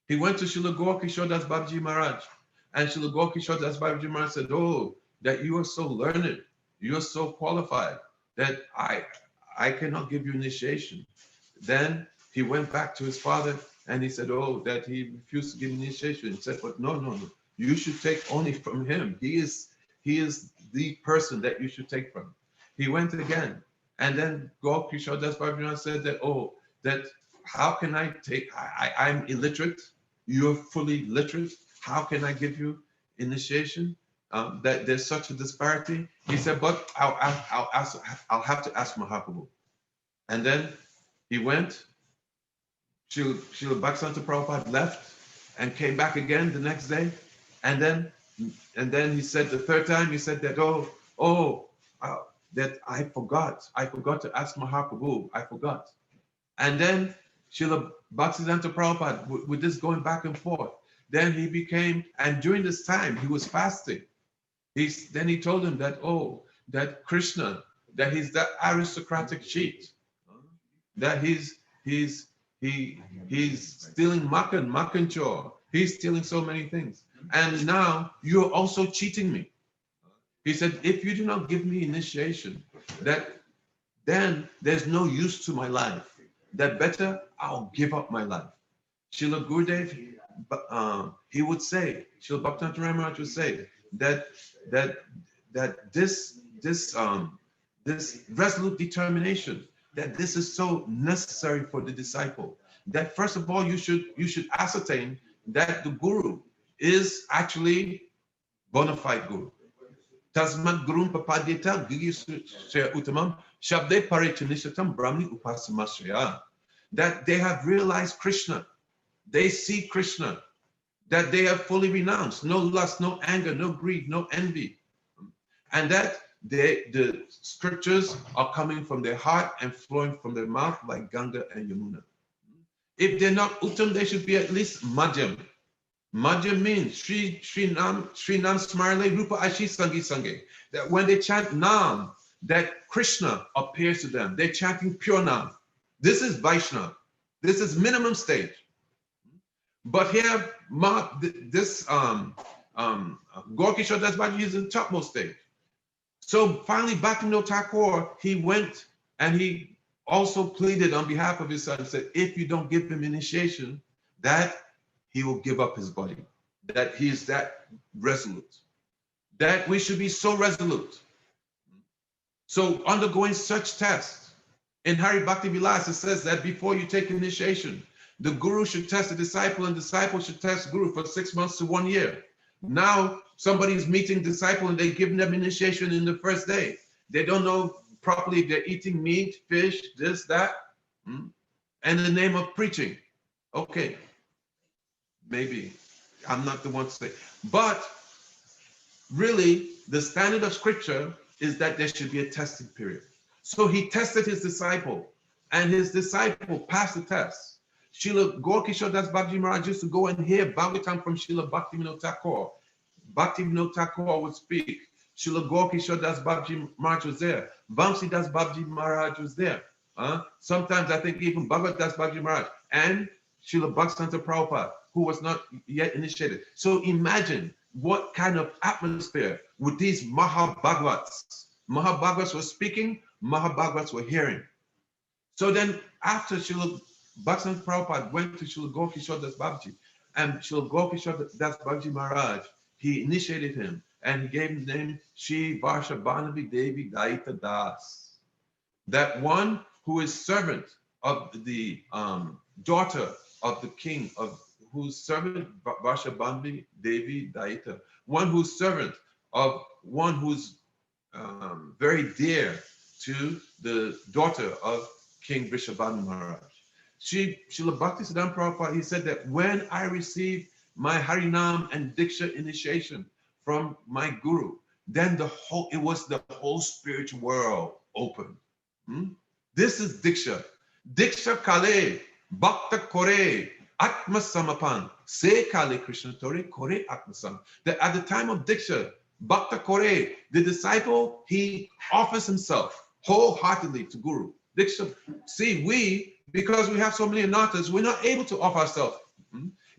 He went to Srila Goura Kishor Das Babaji Maharaj. And Srila Goura Kishor Das Babaji Maharaj said, oh, that you are so learned, you are so qualified, that I cannot give you initiation. Then he went back to his father and he said, oh, that he refused to give initiation. He said, but no, you should take only from him. He is the person that you should take from. He went again. And then Goura Kishor Das Babaji said that, oh, that how can I take, I'm illiterate, you're fully literate. How can I give you initiation? That there's such a disparity. He said, but I'll have to ask Mahaprabhu. And then he went. Srila Bhaktivedanta Prabhupada left and came back again the next day. And then he said the third time, he said that, that I forgot to ask Mahaprabhu, I forgot. And then Srila Bhaktivedanta Prabhupada, with this going back and forth, then he became, and during this time, he was fasting. Then he told him that, oh, that Krishna, that he's that aristocratic cheat, that he's stealing makan chor. He's stealing so many things. And now you're also cheating me. He said, if you do not give me initiation, then there's no use to my life. That better I'll give up my life. Srila Gurudev, he would say, Srila Bhaktivinoda Maharaj would say that this resolute determination, that this is so necessary for the disciple, that first of all you should ascertain that the guru is actually bona fide guru. Tasmat gurum papadyeta gigi utamam shabde paritanisatam brahmi upasamasraya. That they have realized Krishna, they see Krishna, that they have fully renounced, no lust, no anger, no greed, no envy, and that the scriptures are coming from their heart and flowing from their mouth like Ganga and Yamuna. If they're not Uttam, they should be at least Madhyam. Madhyam means Shri Nam Smarale Rupa Ashi Sangi Sange. That when they chant Nam, that Krishna appears to them. They're chanting pure Nam. This is Vaishnava. This is minimum stage. But here, this Goura Kishor Das Babaji is in the topmost stage. So finally, Bhaktivinoda Thakur, he went and he also pleaded on behalf of his son and said, if you don't give him initiation, that he will give up his body, that he is that resolute, that we should be so resolute. So undergoing such tests, in Hari Bhakti Vilas, it says that before you take initiation, the guru should test the disciple and the disciple should test guru for 6 months to 1 year. Now, somebody's meeting disciple and they give them initiation in the first day. They don't know properly if they're eating meat, fish, this, that, and in the name of preaching. Okay, maybe. I'm not the one to say. But really, the standard of scripture is that there should be a testing period. So he tested his disciple and his disciple passed the test. Srila Goura Kishor Das Babaji Maharaj used to go and hear Bhagavatam from Srila Bhaktivinoda Thakur. Bhaktivinoda Thakur would speak. Srila Goura Kishor Das Babaji Maharaj was there. Vamsi Das Babaji Maharaj was there. Sometimes I think even Bhagavad Das Babaji Maharaj and Srila Bhaktivedanta Prabhupada, who was not yet initiated. So imagine what kind of atmosphere would these Mahabhagavats. Mahabhagavats were speaking, Mahabhagavats were hearing. So then after Srila Bhaktivedanta Prabhupada went to Srila Goura Kishor Das Babaji, And Srila Gaura Kishor Das Babaji Maharaj, he initiated him and he gave him the name Shri Varsha Banavi Devi Daita Das. That one who is servant of the daughter of the king, of whose servant Varsha Banavi Devi Daita, one who's servant of one who's very dear to the daughter of King Vrishabhanu Maharaj. Srila Bhaktisiddhanta Prabhupada, he said that when I received my Harinam and Diksha initiation from my guru, then it was the whole spiritual world opened. This is Diksha. Diksha Kale, Bhakta Kore, Atma Samapan, Se Kale Krishna Tori, Kore Atma Sam. That at the time of Diksha, Bhakta Kore, the disciple, he offers himself wholeheartedly to Guru. Diksha, see, because we have so many anatas, we're not able to offer ourselves.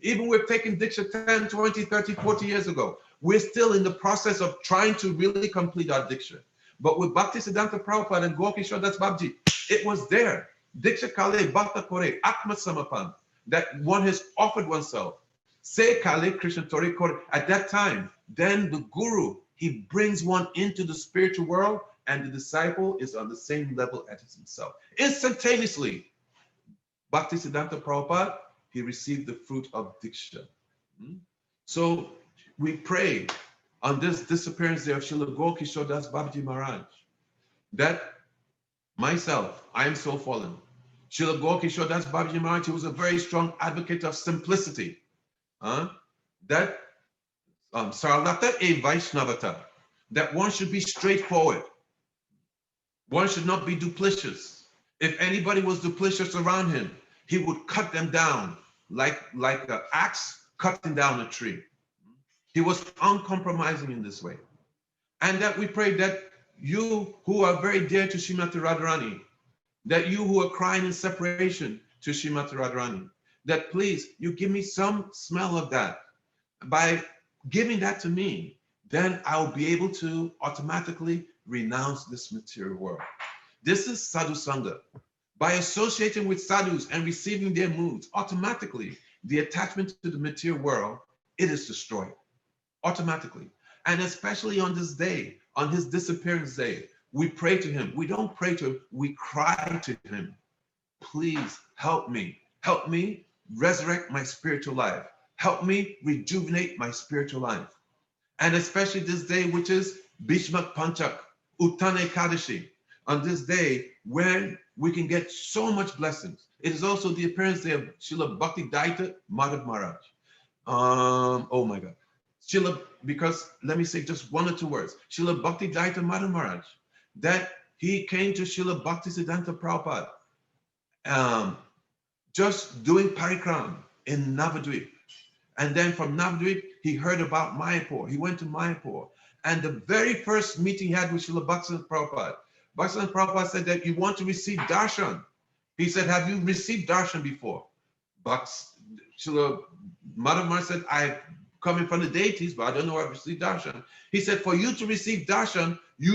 Even we've taken Diksha 10, 20, 30, 40 years ago. We're still in the process of trying to really complete our Diksha. But with Bhaktisiddhanta Prabhupada and Gaura Kishor Das Babaji, it was there. Diksha Kale, Bhakta Kore, Atma Samapan, that one has offered oneself. Se Kale Krishna Tori Kore. At that time, then the Guru, he brings one into the spiritual world, and the disciple is on the same level as himself. Instantaneously, Bhaktisiddhanta Prabhupada, he received the fruit of Diksha. So we pray on this disappearance day of Srila Gaura Kishor Das Babaji Maharaj, that myself, I am so fallen. Srila Gaura Kishor Das Babaji Maharaj, he was a very strong advocate of simplicity. That Saralata e Vaishnavata, that one should be straightforward. One should not be duplicitous. If anybody was duplicitous around him, he would cut them down like an axe cutting down a tree. He was uncompromising in this way. And that we pray that you who are very dear to Srimati Radharani, that you who are crying in separation to Srimati Radharani, that please, you give me some smell of that. By giving that to me, then I'll be able to automatically renounce this material world. This is sadhu sangha. By associating with sadhus and receiving their moods, automatically the attachment to the material world, it is destroyed automatically. And especially on this day, on his disappearance day, we pray to him. We don't pray to him, we cry to him. Please help me resurrect my spiritual life. Help me rejuvenate my spiritual life. And especially this day, which is Bhisma Panchak, Uttane Kadashi, on this day when we can get so much blessings. It is also the appearance day of Srila Bhaktivedanta Madhav Maharaj. Oh my God. Srila, because let me say just one or two words. Srila Bhaktivedanta Madhav Maharaj, that he came to Srila Bhaktisiddhanta Prabhupada, just doing Parikarama in Navadvip. And then from Navadvip, he heard about Mayapur. He went to Mayapur. And the very first meeting he had with Srila Bhaktisiddhanta Prabhupada, Bhaktisiddhanta Prabhupada said that you want to receive darshan. He said, have you received darshan before? Srila Madhav Maharaj said, I've come in front of deities, but I don't know I've received darshan. He said, for you to receive darshan, you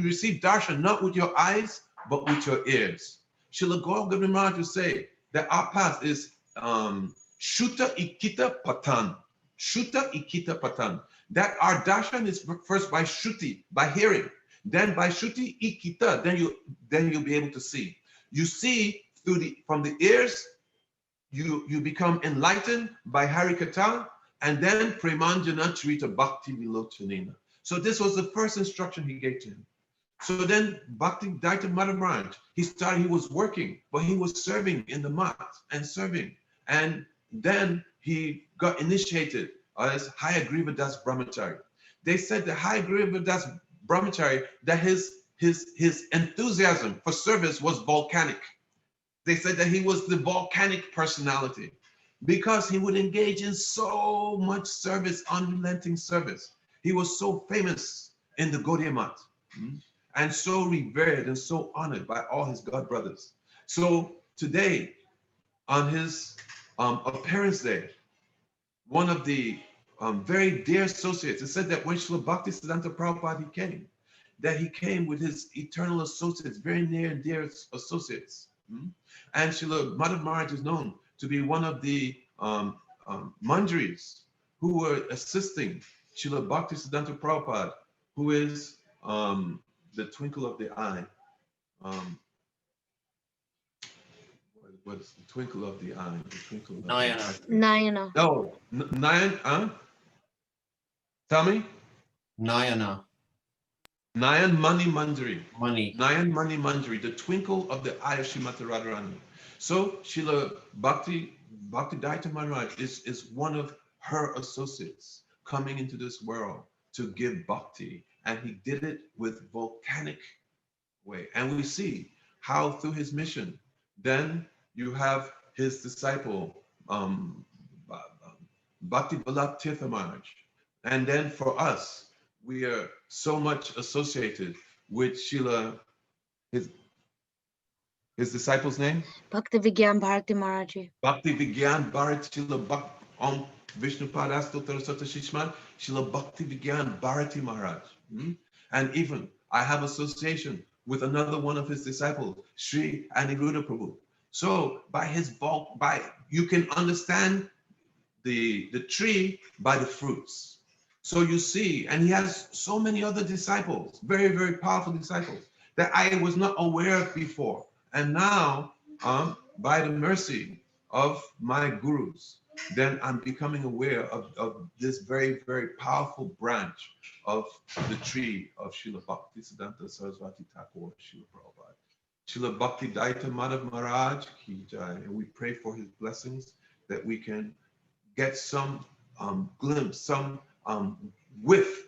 receive darshan not with your eyes, but with your ears. Srila Gaura Maharaj would say that our path is Shuta Ikita Patan. Shuta Ikita Patan. That our darshan is first by Shruti, by hearing. Then by Shruti Ikita, then you'll be able to see. You see from the ears, you become enlightened by Harikatha, and then Premanjana Charita Bhakti Vilochanena. So this was the first instruction he gave to him. So then Bhaktivedanta Madhav Maharaj, he was working, but he was serving in the mat and serving. And then he got initiated as Hayagriva Das Brahmachari. They said that Hayagriva Das Brahmachari, that his enthusiasm for service was volcanic. They said that he was the volcanic personality because he would engage in so much service, unrelenting service. He was so famous in the Gaudiya Mat and so revered and so honored by all his God brothers. So today, on his appearance day, one of the very dear associates, it said that when Srila Bhaktisiddhanta Prabhupada he came with his eternal associates, very near and dear associates. And Srila Madhav Maharaj is known to be one of the Manjaris who were assisting Srila Bhaktisiddhanta Prabhupada, who is the twinkle of the eye. What is the twinkle of the eye? The twinkle of Nayana. the eye. Nayana. No, Nayan, tell me. Nayana. Nayan Mani Manjari. Money. Nayan Mani Manjari, the twinkle of the eye of Srimati Radharani. So Srila Bhaktivedanta Maharaj is one of her associates coming into this world to give bhakti. And he did it with volcanic way. And we see how through his mission, then you have his disciple, Bhakti Balab Tirtha Maharaj. And then for us, we are so much associated with Srila, his disciple's name? Bhaktivedanta Bharati Maharaji. Bhaktivedanta Bharati Srila Om Vishnupad Astottara Sata Shishman, Srila Bhaktivedanta Bharati Maharaj. And even I have association with another one of his disciples, Sri Aniruddha Prabhu. So you can understand the tree by the fruits. So you see, and he has so many other disciples, very, very powerful disciples that I was not aware of before. And now, by the mercy of my gurus, then I'm becoming aware of this very, very powerful branch of the tree of Srila Bhaktisiddhanta Saraswati Thakur, Srila Prabhupada. Srila Bhaktivedanta Madhav Maharaj ki jai. And we pray for his blessings that we can get some glimpse, some whiff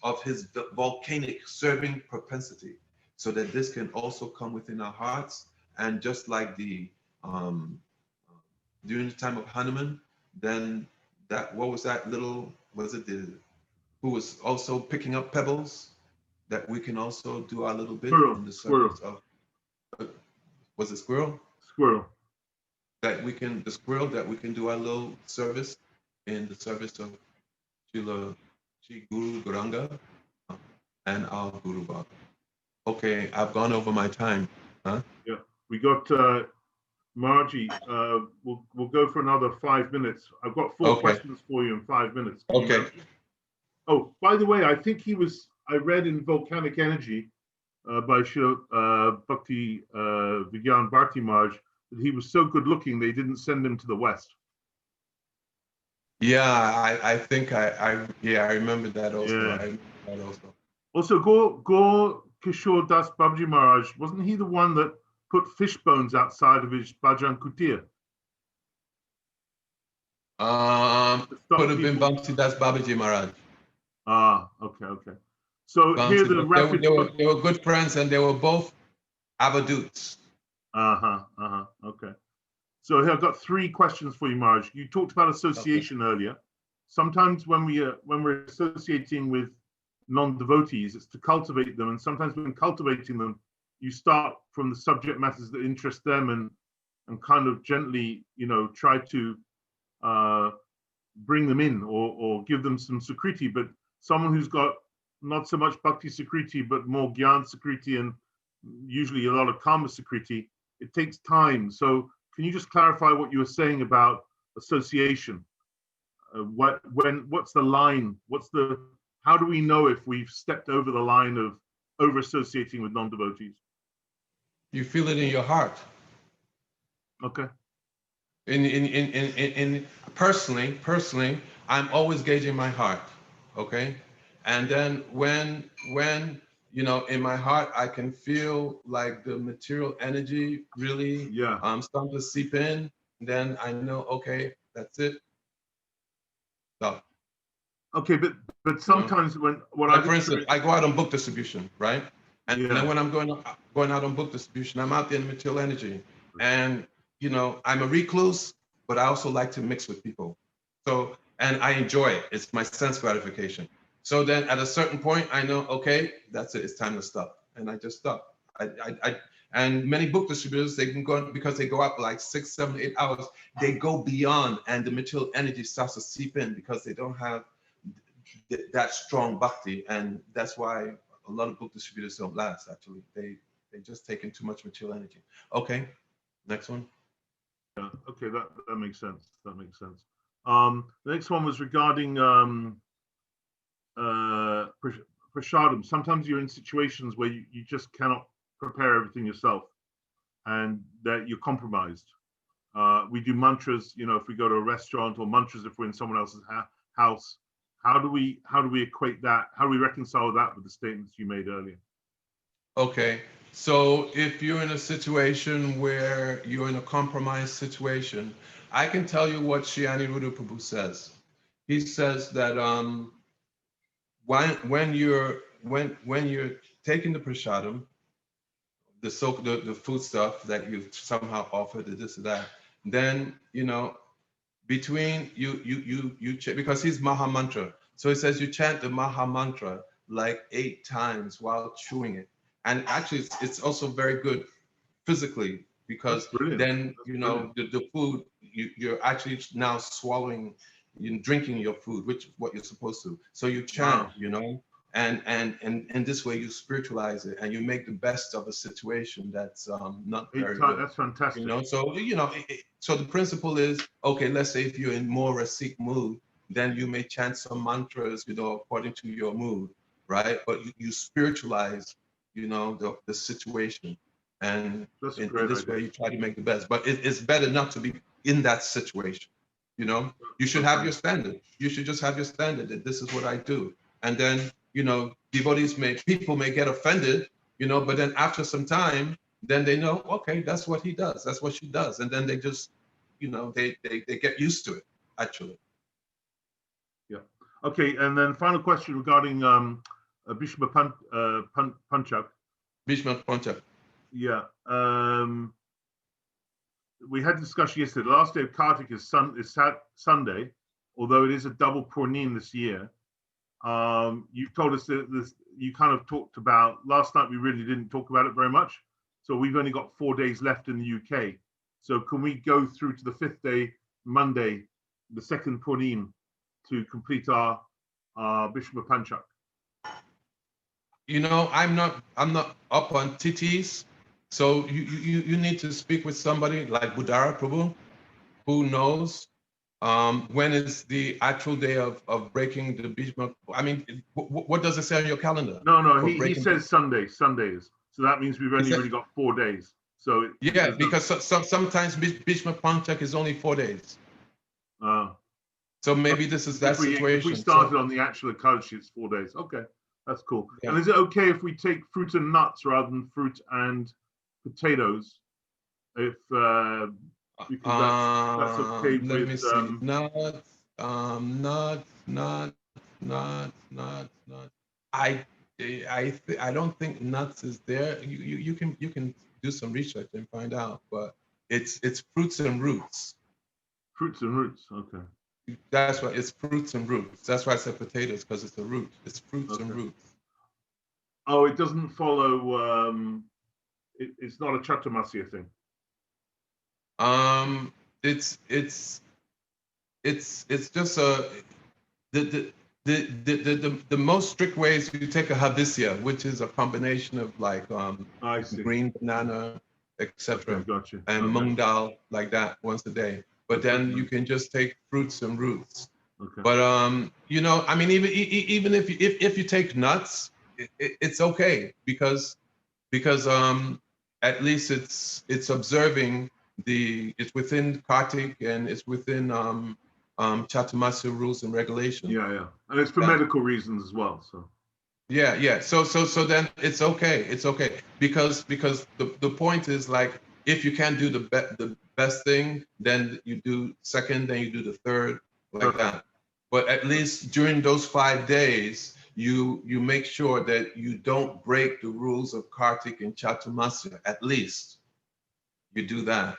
of his volcanic serving propensity, so that this can also come within our hearts. And just like the during the time of Hanuman, then what was that little, who was also picking up pebbles, that we can also do our little bit in the service of, was it squirrel? Squirrel. The squirrel, that we can do our little service in the service of Srila Guru Gauranga and our Guru Bhakti. Okay, I've gone over my time. Huh? Yeah, we got Margie. We'll go for another 5 minutes. I've got four questions for you in 5 minutes. Okay. Oh, by the way, I think I read in Volcanic Energy by Bhakti Vigyan Bharti Maharaj that he was so good looking they didn't send him to the West. Yeah, I think I remember that also. Yeah. I remember that also. Also, Gaura Kishor Das Babaji Maharaj, wasn't he the one that put fish bones outside of his Bhajan Kutir? Could have been Bhakti Das Babaji Maharaj. Ah, okay. So here the rapid. They were good friends, and they were both Avadhuts. Okay. So here I've got 3 questions for you, Maharaj. You talked about association earlier. Sometimes when we're associating with non-devotees, it's to cultivate them, and sometimes when cultivating them, you start from the subject matters that interest them, and kind of gently, try to bring them in or give them some sukriti. But someone who's got not so much bhakti sukriti, but more gyan sukriti and usually a lot of karma sukriti, it takes time. So can you just clarify what you were saying about association? What's the line? How do we know if we've stepped over the line of over associating with non-devotees? You feel it in your heart. Okay. In personally, I'm always gauging my heart. Okay. And then when in my heart, I can feel like the material energy really starting to seep in, then I know, okay, that's it. Stop. Okay, but sometimes for instance, I go out on book distribution, right? And then when I'm going out on book distribution, I'm out there in material energy, and I'm a recluse, but I also like to mix with people. So, and I enjoy it. It's my sense gratification. So then at a certain point, I know, okay, that's it. It's time to stop, and I just stop. And many book distributors, they can go, because they go out for like 6, 7, 8 hours. They go beyond, and the material energy starts to seep in because they don't have that strong bhakti, and that's why a lot of book distributors don't last. Actually, they just take in too much material energy. Okay, next one. Yeah. Okay, that makes sense. That makes sense. The next one was regarding prashadam. Sometimes you're in situations where you just cannot prepare everything yourself, and that you're compromised. We do mantras, if we go to a restaurant, or mantras if we're in someone else's house. How do we equate that? How do we reconcile that with the statements you made earlier? Okay, so if you're in a situation where you're in a compromised situation, I can tell you what Shyani Rudu Prabhu says. He says that when you're taking the prashadam, the food stuff that you somehow offered, this or that, then between you because he's Maha Mantra. So he says you chant the Maha Mantra like 8 times while chewing it. And actually it's also very good physically, because then the food you're actually now swallowing, drinking your food, which is what you're supposed to. So you chant, and this way you spiritualize it and you make the best of a situation that's not very good. That's fantastic. So the principle is, okay, let's say if you're in more a Sikh mood, then you may chant some mantras, according to your mood, right? But you spiritualize, the situation. And in this way you try to make the best. But it's better not to be in that situation. You should have your standard. You should just have your standard that this is what I do. And then, people may get offended, but then after some time, then they know, okay, that's what he does. That's what she does. And then they just, they get used to it, actually. Yeah. Okay. And then final question regarding Bhisma Panchak. Bhisma Panchak. Yeah. We had a discussion yesterday. The last day of Kartika is Sunday, although it is a double Purnim this year. You told us that you kind of talked about last night. We really didn't talk about it very much. So we've only got 4 days left in the UK. So can we go through to the 5th day, Monday, the second Purnim, to complete our Bhisma Panchak? I'm not up on TTs. So you need to speak with somebody like Budara Prabhu, who knows when is the actual day of breaking the Bhisma. I mean, what does it say on your calendar? No, he says Sunday. Sundays. So that means we've only really got 4 days. So because sometimes Bhisma Panchak is only 4 days. So maybe this is that situation. If we started on the actual Ekadashi, it's 4 days. Okay, that's cool. Yeah. And is it okay if we take fruit and nuts rather than fruit and potatoes? If that's okay with. Let me see. Nuts. I don't think nuts is there. You can do some research and find out, but it's fruits and roots. Fruits and roots. Okay. That's why it's fruits and roots. That's why I said potatoes, because it's a root. It's fruits and roots. Oh, it doesn't follow. It's not a Chaturmasya thing. It's just the most strict way is you take a Havishya, which is a combination of like green banana, etc. Gotcha. And mung dal, like that, once a day. But then you can just take fruits and roots. Okay. But I mean, even if you take nuts, it's okay, because at least it's observing it's within Kartik and it's within Chaturmasya rules and regulations. Yeah, and it's for medical reasons as well. So. Yeah. So then it's okay. It's okay because the point is, like, if you can't do the best thing, then you do second, then you do the third, like that. But at least during those 5 days, you make sure that you don't break the rules of Kartik and Chaturmasya. At least you do that,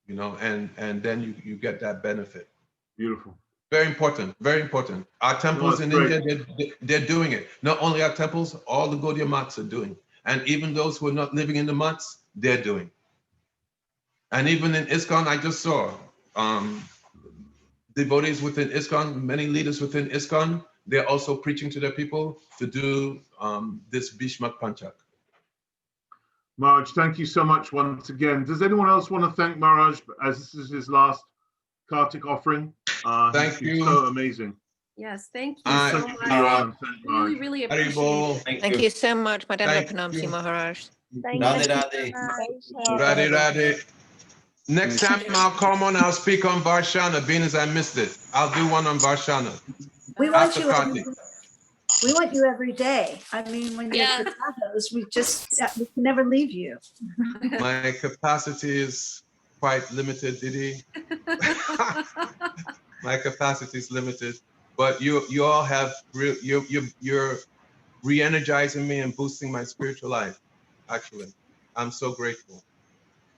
and then you get that benefit. Beautiful. Very important. Very important. Our temples in India, they're doing it. Not only our temples, all the Gaudiya mats are doing. And even those who are not living in the mats, they're doing. And even in ISKCON, I just saw devotees within ISKCON, many leaders within ISKCON, they're also preaching to their people to do this Bhisma Panchak. Maharaj, thank you so much once again. Does anyone else want to thank Maharaj, as this is his last Kartik offering. Thank you. So amazing. Yes, thank you Alright. so Thank you for much. your honor. Thank you, Really, Maharaj. really Hari appreciate Bol. it. Thank you so much, Thank Madam you. Maharaj. Thank Radhe you. Radhe. Radhe Radhe. Next time I'll come on, I'll speak on Varshana, being as I missed it. I'll do one on Varshana. We want After you. Kartik. We want you every day. I mean, when you're at the Tahoes, we can never leave you. My capacity is quite limited, Didi. My capacity is limited, but you all have you're re-energizing me and boosting my spiritual life. Actually, I'm so grateful.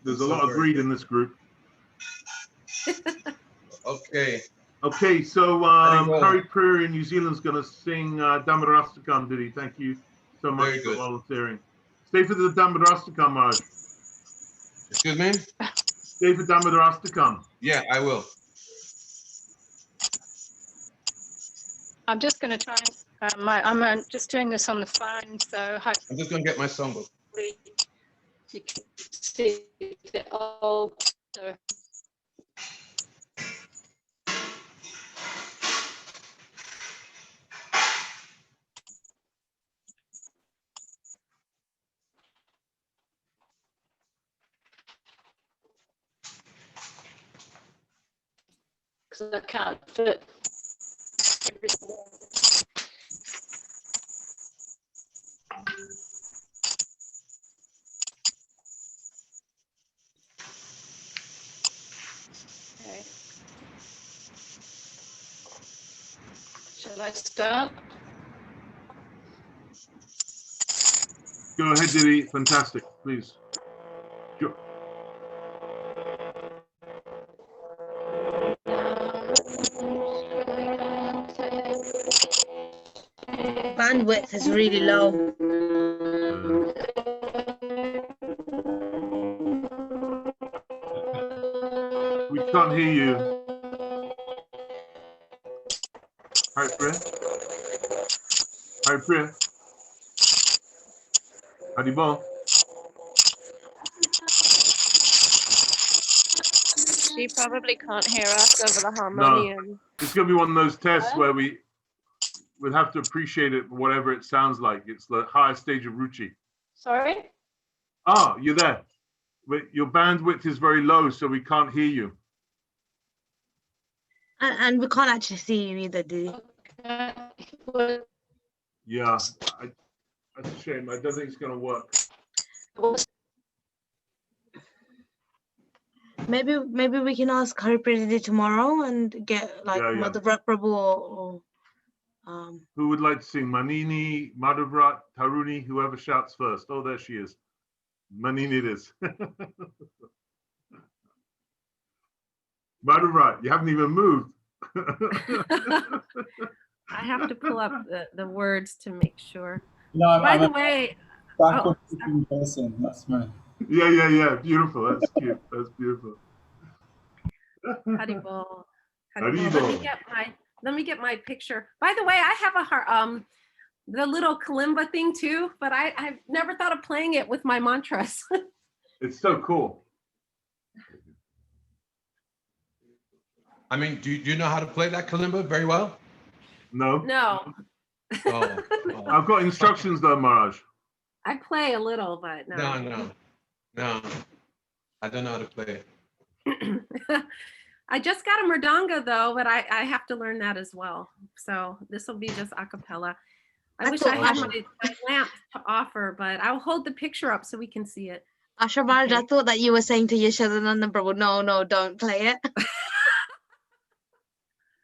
There's a lot of greed in this group. Okay. Okay, so Go. Harry Prairie in New Zealand's going to sing Damodarastakam, Didi. Thank you so much Very for good. volunteering. Stay for the Damodarastakam, Maharaj. Excuse me? Stay for Damodarastakam. Yeah, I will. I'm just going to try. I'm just doing this on the phone, so hopefully I'm just gonna get my songbook. you can see the old. Because I can't fit everything. Okay. Shall I start? Go ahead, Didi. Fantastic, please. Sure. Bandwidth is really low. We can't hear you. Harry Prairie? Harry Prairie? Haribol? She probably can't hear us over the harmonium. It's going to be one of those tests where we'll have to appreciate it for whatever it sounds like. It's the highest stage of Ruchi. Sorry? Ah, you're there. But your bandwidth is very low, so we can't hear you. And we can't actually see you either, do we? Okay. Yeah, that's a shame. I don't think it's going to work. Maybe we can ask Hari Prasad tomorrow and get like Yeah, yeah. Mother Prabhu or Who would like to sing? Manini, Madhavrat, Taruni, whoever shouts first. Oh, there she is. Manini it is. Madhavrat, you haven't even moved. I have to pull up the words to make sure. No, By I'm the a way, backward looking person. That's my. Yeah. Beautiful. That's cute. That's beautiful. Haribol. Haribol. Let me get my picture. By the way, I have the little kalimba thing too, but I've never thought of playing it with my mantras. It's so cool. I mean, do you know how to play that kalimba very well? No. No, Oh. I've got instructions though, Maharaj. I play a little, but No. I don't know how to play it. I just got a mridanga though, but I have to learn that as well. So this will be just a cappella. I wish I had my lamp to offer, but I'll hold the picture up so we can see it. Ashrama, Okay. I thought that you were saying to Yashodananda Prabhu, no, don't play it.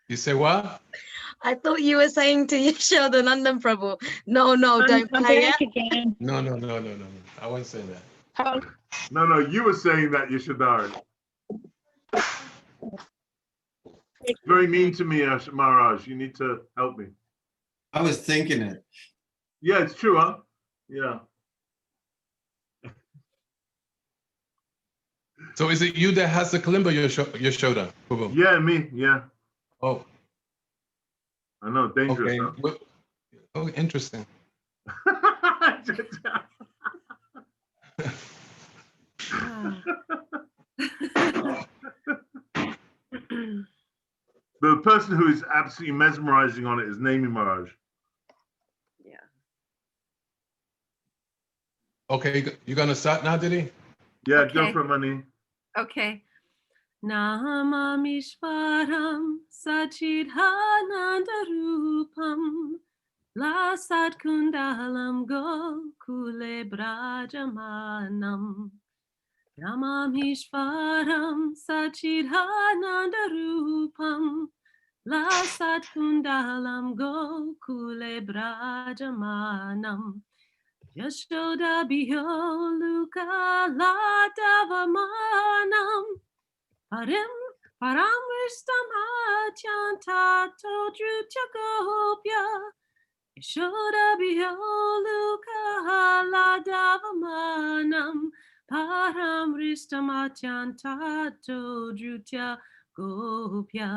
You say what? I thought you were saying to Yashodananda Prabhu, no, don't play it. Again. No. I wasn't saying that. No, you were saying that, Yashadari. Very mean to me, Maharaj. You need to help me. I was thinking it. Yeah, it's true, huh? Yeah. So is it you that has the kalimba, Yashoda? Prabhu? Yeah, me. Yeah. Oh, I know. Dangerous. okay. Huh? Well, oh, interesting. The person who is absolutely mesmerizing on it is Nami Maharaj. Yeah. Okay, you're gonna start now, Diddy? Yeah, Okay. go for it, Mani. Okay. Namamishvaram Sachidhanandarupam Lasat Kundalam Gokule Brajamanam Namamishvaram Sachidhanandarupam Lasat Kundalam Gokule Brajamanam Yashoda Biholuka Ladavamanam Paramristam Atyantato Drutya Yashoda Biholuka Ladavamanam Paramristam Atyantato Drutya Gopya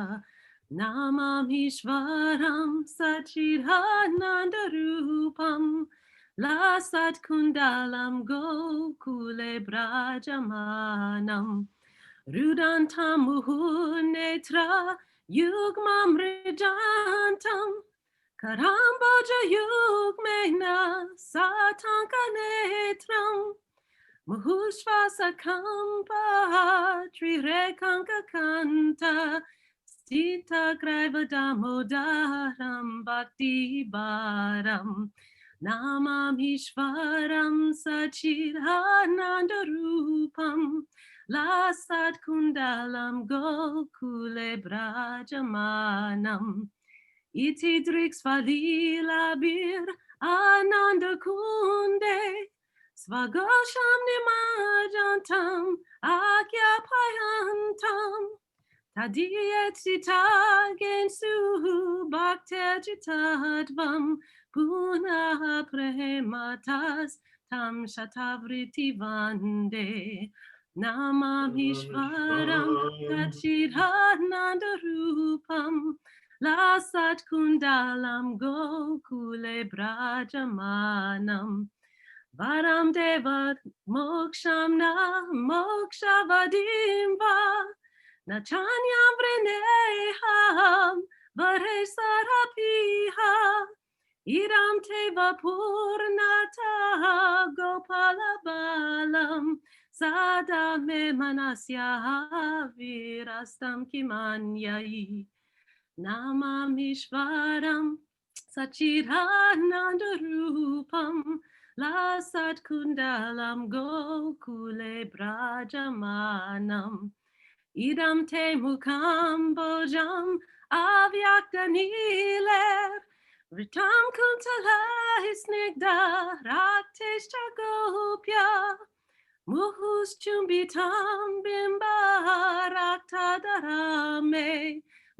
Namam Ishvaram Sachidhanandarupam Lasat Kundalam Gokule Brajamanam Rudantam Muhunetra Yugmam Rijantam Karamboja Yugmena Satanka Netram Muhushvasa Kampa Trirekanka Kanta Sita Graiva Damodaram Bhakti Baram Namam Ishvaram Sachidhanandarupam Lasat Kundalam Gokule Brajamanam Iti Drix Valilabir Ananda Kunde Svagosham Nimajantam Akyapayantam Tadiyet Sitagen Suhu Bhaktejitadvam Puna Prematas Tam Shatavriti Vande Namam Ishvaram Sachidhanandarupam Lasat Kundalam Gokule Brajamanam Varam Deva Moksham Na Moksha Vadimva Nachanyam Vreneham Varesarapiha Iram Teva Purnata Gopala Balam Sada Me Manasya Virastam Kimanyai Namam Ishvaram Sachidhanandarupam Lasat Kundalam Gokule Brajamanam Idam te mukam bojam avyakaniler Ritam kuntala hisnigda rakteshta gopya Muhus chumbitam bimba raktadarame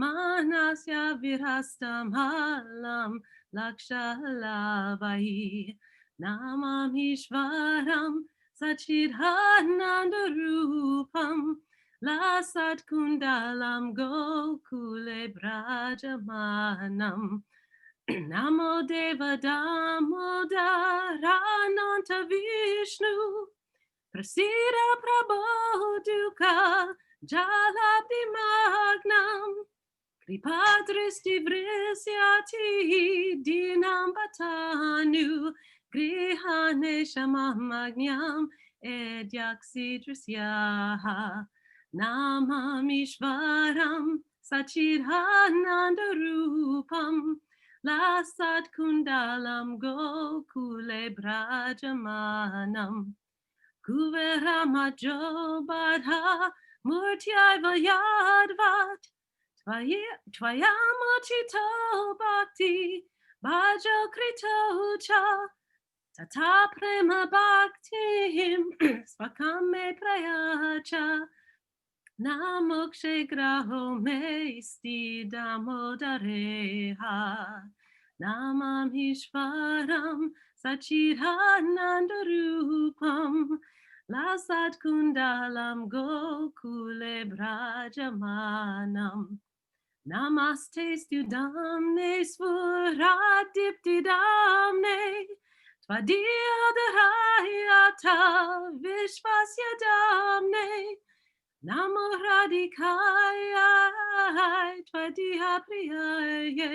Manasya virastam halam lakshalavai Namam Ishvaram Sachidhanandarupam Lasat Kundalam Gokule Brajamanam Namo Deva Damodarananta Vishnu Prasida Prabodhuka Jalabdi Magnam Kripadristi Vrisyati Dinam Batanu Grihane Shamamagnyam Edyaksidrisyaha Namam Ishvaram Sachidhanandarupam Lasat Kundalam Gokule Brajamanam Kuveramajo Badha Murtyaiva Yadvat Tvayamochito Bhakti Bhajo Krito Cha Tata Prema Bhaktim Svakame Prayacha Namokshe Graho Meisti Damodareha Namam Ishvaram Sachidhanandarupam Lasat Kundalam Gokule Brajamanam Namaste Studamne Svuradipti Damne Tvadia Dharayata Vishvasya Damne Namo Radhikaya Tvadiha Priyaye.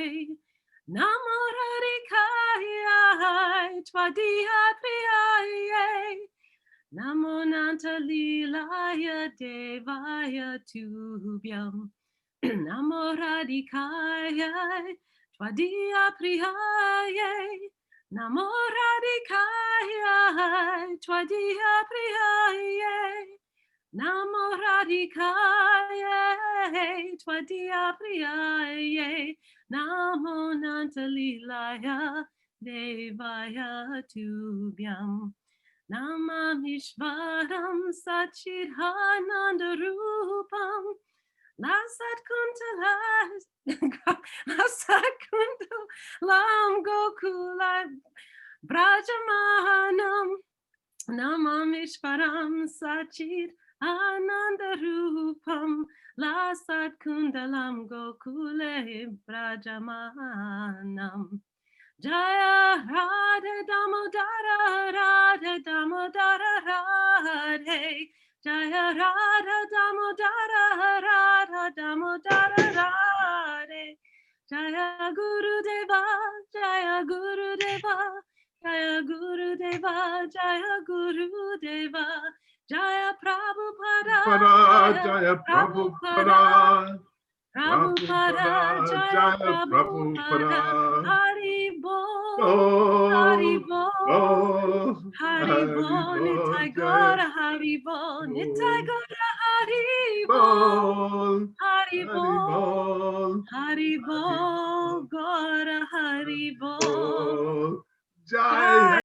Namo Radhikaya Tvadiha Priyaye. Namo Nanta Lilaya Devaya Tubhyam. Namo Radhikaya Tvadiha Priyaye. Namo Radhikaya Tvadiha Priyaye. Namo Radhikaya Tvadiha Priyaye. Namo Nanta Lilaya Devaya Tubhyam. Namamishvaram Satchidananda Rupam Lasat Kuntalam Gokula Brajamanam. Namamishvaram Satchidananda Rupam Lasat Kundalam Gokule Brajamanam. Jaya Radha Damodara Radha Damodara Radhe. Jaya Radha Damodara Radha Damodara Radhe. Jaya Guru Deva Jaya Guru Deva Jaya Guru Deva Jaya Guru Deva. Jaya Prabhupada Jaya Prabhupada. Prabhupada, Jaya Prabhupada, Hari Bol, Hari Bol, Hari Bol, Nitai Gora, Hari Bol, Nitai Gora, Hari Bol, Hari Bol, Hari Bol, Gora, Hari Bol. Jai